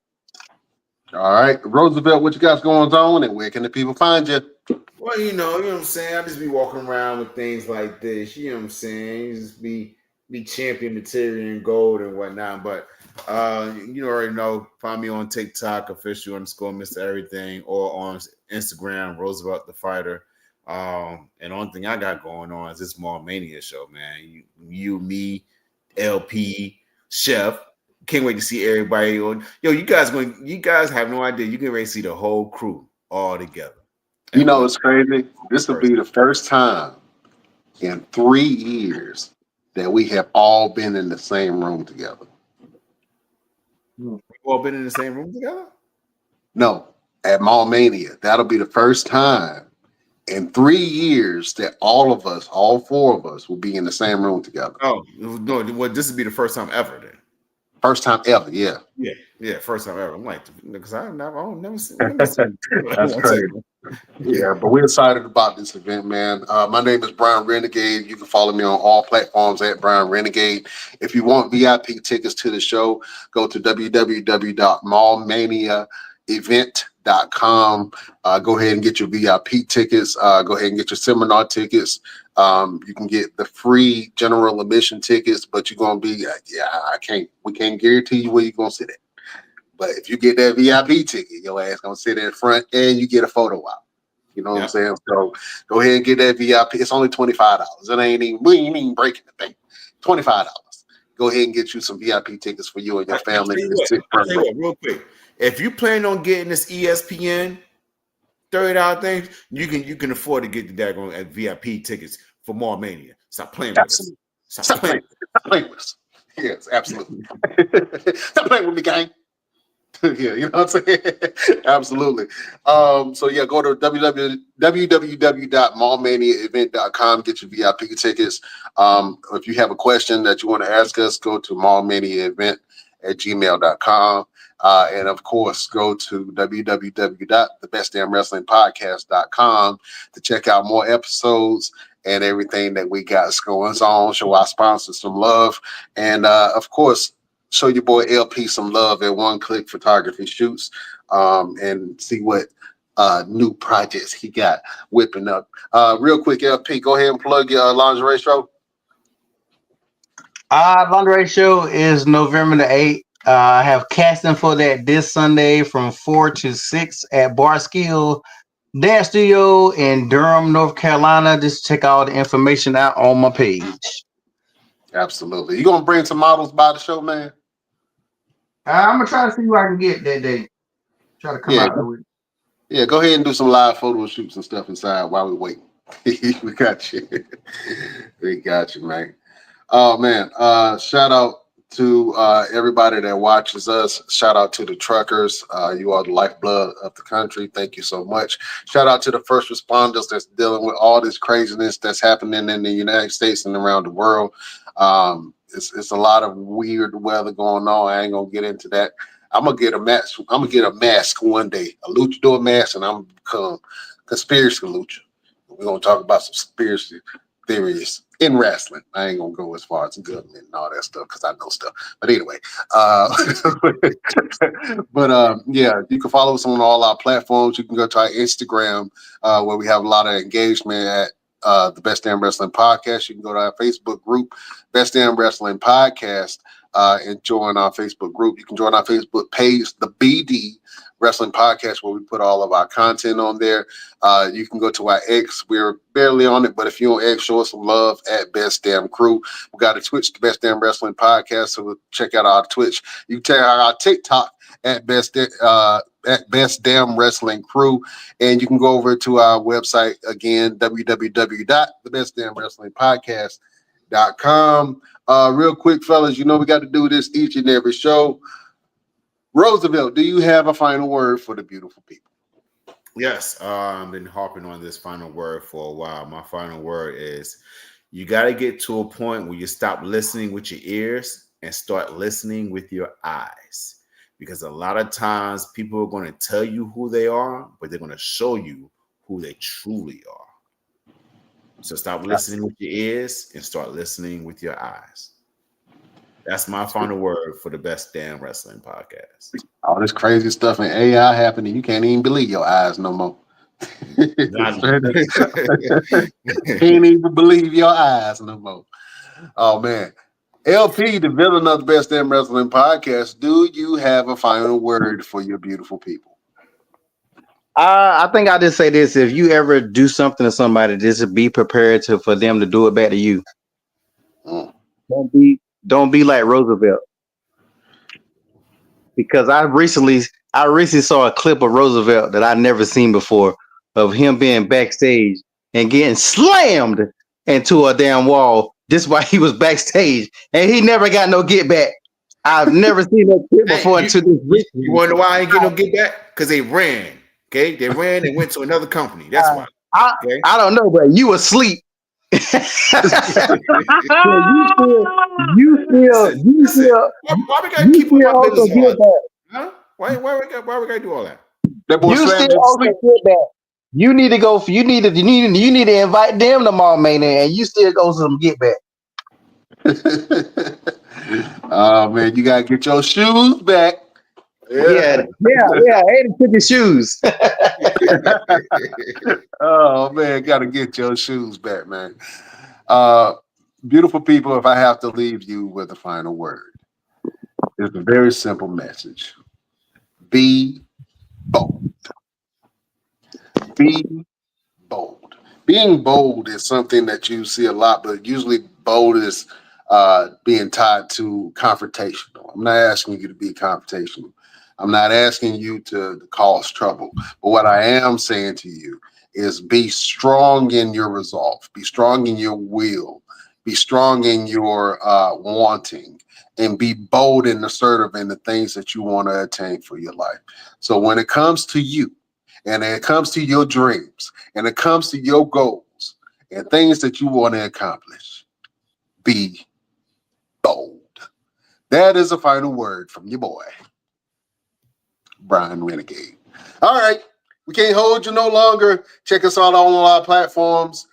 All right. Roosevelt, what you got going on and where can the people find you? Well, you know what I'm saying? I just be walking around with things like this. You know what I'm saying? You just be champion material and gold and whatnot. But you already know, find me on TikTok, official_Mr. Everything, or on Instagram, Roosevelt the Fighter. And the only thing I got going on is this Mall Mania show, man. You, me, LP, Chef. Can't wait to see everybody on. Yo, you guys have no idea. You can ready to see the whole crew all together. You know, it's crazy. This will be the first time in 3 years that we have all been in the same room together. We've all been in the same room together? No, at Mall Mania. That'll be the first time in 3 years that all of us, all 4 of us, will be in the same room together. Oh, no. Well, this would be the first time ever then. First time ever, yeah. Yeah, first time ever. I'm like, because I've never seen. That's crazy. Yeah, but we're excited about this event, man. My name is Brian Renegade. You can follow me on all platforms at Brian Renegade. If you want VIP tickets to the show, go to www.mallmaniaevent.com. Go ahead and get your VIP tickets. Go ahead and get your seminar tickets. You can get the free general admission tickets, but you're gonna be we can't guarantee you where you're gonna sit at. But if you get that VIP ticket, your ass gonna sit in front and you get a photo op. You know what I'm saying? So go ahead and get that VIP. It's only $25. We ain't even breaking the thing. $25. Go ahead and get you some VIP tickets for you and your family. I'll tell you what, real quick. If you plan on getting this ESPN $30 thing, you can afford to get the daggone VIP tickets for Mall Mania. Stop playing with us. Stop playing with us. Yes, absolutely. Stop playing with me, gang. Yeah, you know what I'm saying? Absolutely. So yeah, go to www.mallmaniaevent.com, get your VIP tickets. If you have a question that you want to ask us, go to mallmaniaevent@gmail.com. And of course, go to www.thebestdamnwrestlingpodcast.com to check out more episodes and everything that we got going on. Show our sponsors some love. And of course, show your boy LP some love at One Click Photography Shoots, and see what new projects he got whipping up. Real quick, LP, go ahead and plug your lingerie show. Lingerie show is November the 8th. I have casting for that this Sunday from 4 to 6 at Barskill Dance Studio in Durham, North Carolina. Just check all the information out on my page. Absolutely. You gonna bring some models by the show, man? I'm gonna try to see who I can get that day. Try to come out there with. Yeah, go ahead and do some live photo shoots and stuff inside while we wait. We got you. We got you, man. Oh man, shout out to everybody that watches us. Shout out to the truckers. You are the lifeblood of the country. Thank you so much. Shout out to the first responders that's dealing with all this craziness that's happening in the United States and around the world. It's a lot of weird weather going on. I ain't gonna get into that. I'm gonna get a mask. I'm gonna get a mask one day, a luchador mask, and I'm gonna become Conspiracy Lucha. We're gonna talk about some conspiracy theories in wrestling. I ain't gonna go as far as government and all that stuff because I know stuff. But anyway, yeah, you can follow us on all our platforms. You can go to our Instagram where we have a lot of engagement at the Best Damn Wrestling Podcast. You can go to our Facebook group, Best Damn Wrestling Podcast, and join our Facebook group. You can join our Facebook page, the BD Wrestling Podcast, where we put all of our content on there. You can go to our X. We're barely on it, but if you're on X, show us some love at Best Damn Crew. We got a Twitch, the Best Damn Wrestling Podcast, so we'll check out our Twitch. You can check out our TikTok at Best Damn Wrestling Crew, and you can go over to our website again, www.thebestdamnwrestlingpodcast.com. Real quick, fellas, you know we got to do this each and every show. Roosevelt, do you have a final word for the beautiful people? Yes, I've been harping on this final word for a while. My final word is you got to get to a point where you stop listening with your ears and start listening with your eyes. Because a lot of times people are going to tell you who they are, but they're going to show you who they truly are. So stop listening with your ears and start listening with your eyes. That's my final word for the Best Damn Wrestling Podcast. All this crazy stuff in AI happening, you can't even believe your eyes no more. Can't even believe your eyes no more. Oh man. LP, the villain of the Best Damn Wrestling Podcast, do you have a final word for your beautiful people? I think I just say this: if you ever do something to somebody, just be prepared for them to do it back to you. Don't be like Roosevelt, because I recently saw a clip of Roosevelt that I'd never seen before of him being backstage and getting slammed into a damn wall just while he was backstage, and he never got no get back. I've never seen that clip before. You wonder why I ain't get no get back? Because they ran. Okay, they ran and went to another company. That's why. Okay? I don't know, but you asleep. You feel. Why we gotta keep up our business all that? Huh? Why we gotta do all that? You still also get back. You need to go. You need to invite them to Mall Mania, and you still go to some get back. Oh man, you gotta get your shoes back. Yeah. And took your shoes. Oh man, gotta get your shoes back, man. Beautiful people, if I have to leave you with a final word, it's a very simple message. Be bold. Be bold. Being bold is something that you see a lot, but usually bold is being tied to confrontational. I'm not asking you to be confrontational. I'm not asking you to cause trouble. But what I am saying to you is be strong in your resolve. Be strong in your will. Be strong in your wanting. And be bold and assertive in the things that you want to attain for your life. So when it comes to you, and it comes to your dreams, and it comes to your goals, and things that you want to accomplish, be bold. That is a final word from your boy, Brian Renegade. All right. We can't hold you no longer. Check us out on all our platforms.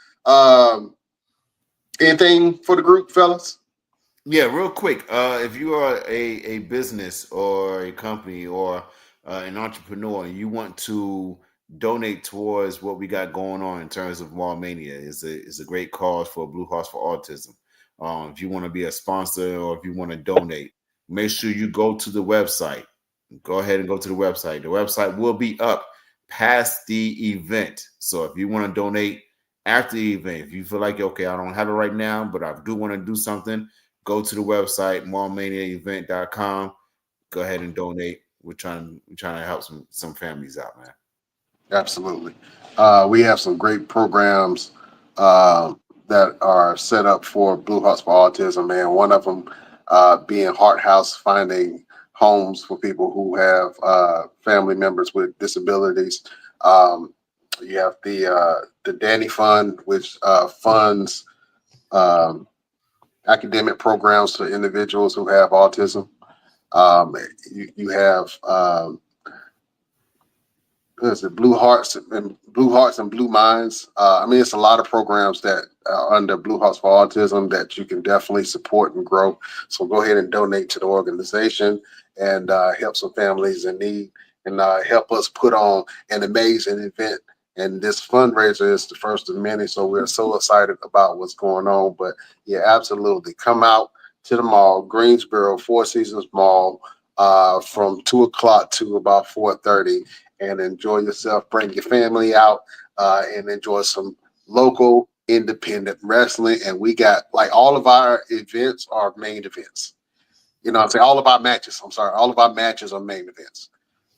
Anything for the group, fellas? Yeah, real quick. If you are a business or a company or an entrepreneur and you want to donate towards what we got going on in terms of Mall Mania, is a great cause for Blue Hearts for Autism. If you want to be a sponsor or if you want to donate, make sure you go to the website. Go ahead and go to the website. The website will be up past the event. So if you want to donate after the event, if you feel like, okay, I don't have it right now, but I do want to do something, go to the website, mallmaniaevent.com. Go ahead and donate. We're trying to help some families out, man. Absolutely. We have some great programs that are set up for Blue Hearts for Autism, man. One of them being Heart House, finding homes for people who have family members with disabilities. You have the Danny Fund, which funds academic programs for individuals who have autism. You have There's the Blue Hearts and Blue Minds. I mean, it's a lot of programs that are under Blue Hearts for Autism that you can definitely support and grow. So go ahead and donate to the organization and help some families in need and help us put on an amazing event. And this fundraiser is the first of many, so we're so excited about what's going on. But yeah, absolutely, come out to the mall, Greensboro, Four Seasons Mall, from 2 o'clock to about 4:30. And enjoy yourself. Bring your family out and enjoy some local independent wrestling. And we got like all of our events are main events. You know what I'm saying? All of our matches. I'm sorry. All of our matches are main events.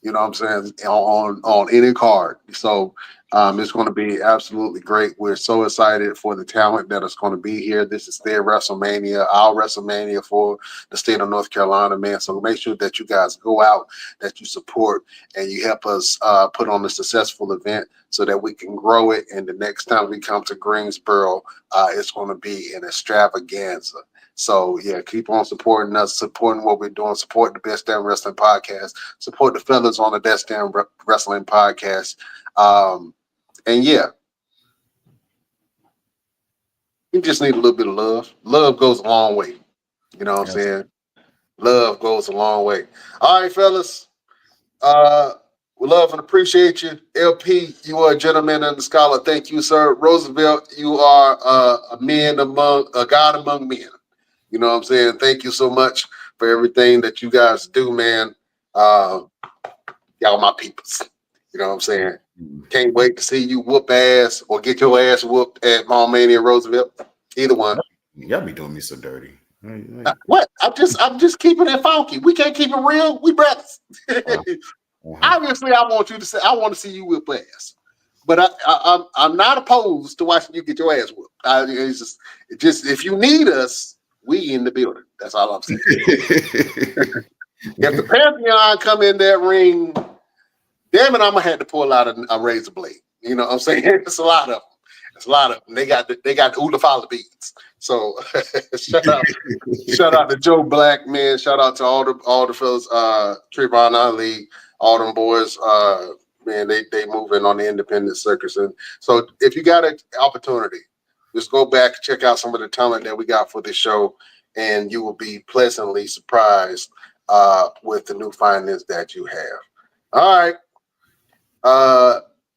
You know what I'm saying? On any card. So it's going to be absolutely great. We're so excited for the talent that is going to be here. This is their WrestleMania, our WrestleMania for the state of North Carolina, man. So make sure that you guys go out, that you support, and you help us put on a successful event so that we can grow it. And the next time we come to Greensboro, it's going to be an extravaganza. So yeah, keep on supporting us, supporting what we're doing, support the Best Damn Wrestling Podcast, support the fellas on the Best Damn Wrestling Podcast. And yeah, you just need a little bit of love. Love goes a long way. You know what I'm saying? Love goes a long way. All right, fellas. We love and appreciate you. LP, you are a gentleman and a scholar. Thank you, sir. Roosevelt, you are a god among men. You know what I'm saying? Thank you so much for everything that you guys do, man. Y'all my peoples. You know what I'm saying? Can't wait to see you whoop ass or get your ass whooped at Mall Mania Roosevelt. Either one. Y'all be doing me so dirty. What? I'm just keeping it funky. We can't keep it real. We brothers. Obviously, I want to see you whip ass. But I'm not opposed to watching you get your ass whooped. It's just if you need us, we in the building. That's all I'm saying. If the Pantheon come in that ring, damn it, I'm gonna have to pull out a razor blade. You know what I'm saying? It's a lot of them. It's a lot of them. They got the Ulafala beads. So shout out to Joe Black, man. Shout out to all the fellas, Trayvon Ali, all them boys. Man, they moving on the independent circus. And so if you got an opportunity, just go back, check out some of the talent that we got for this show, and you will be pleasantly surprised with the new findings that you have. All right.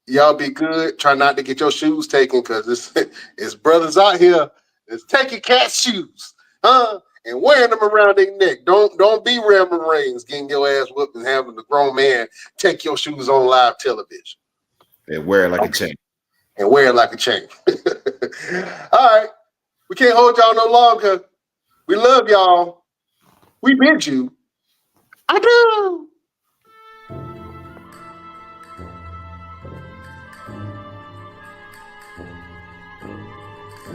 Y'all be good. Try not to get your shoes taken because it's brothers out here that's taking cat shoes, and wearing them around their neck. Don't be Reverend Reigns getting your ass whooped and having the grown man take your shoes on live television. And wear it like a chain. And wear it like a chain. All right. We can't hold y'all no longer. We love y'all. We bid you. I do.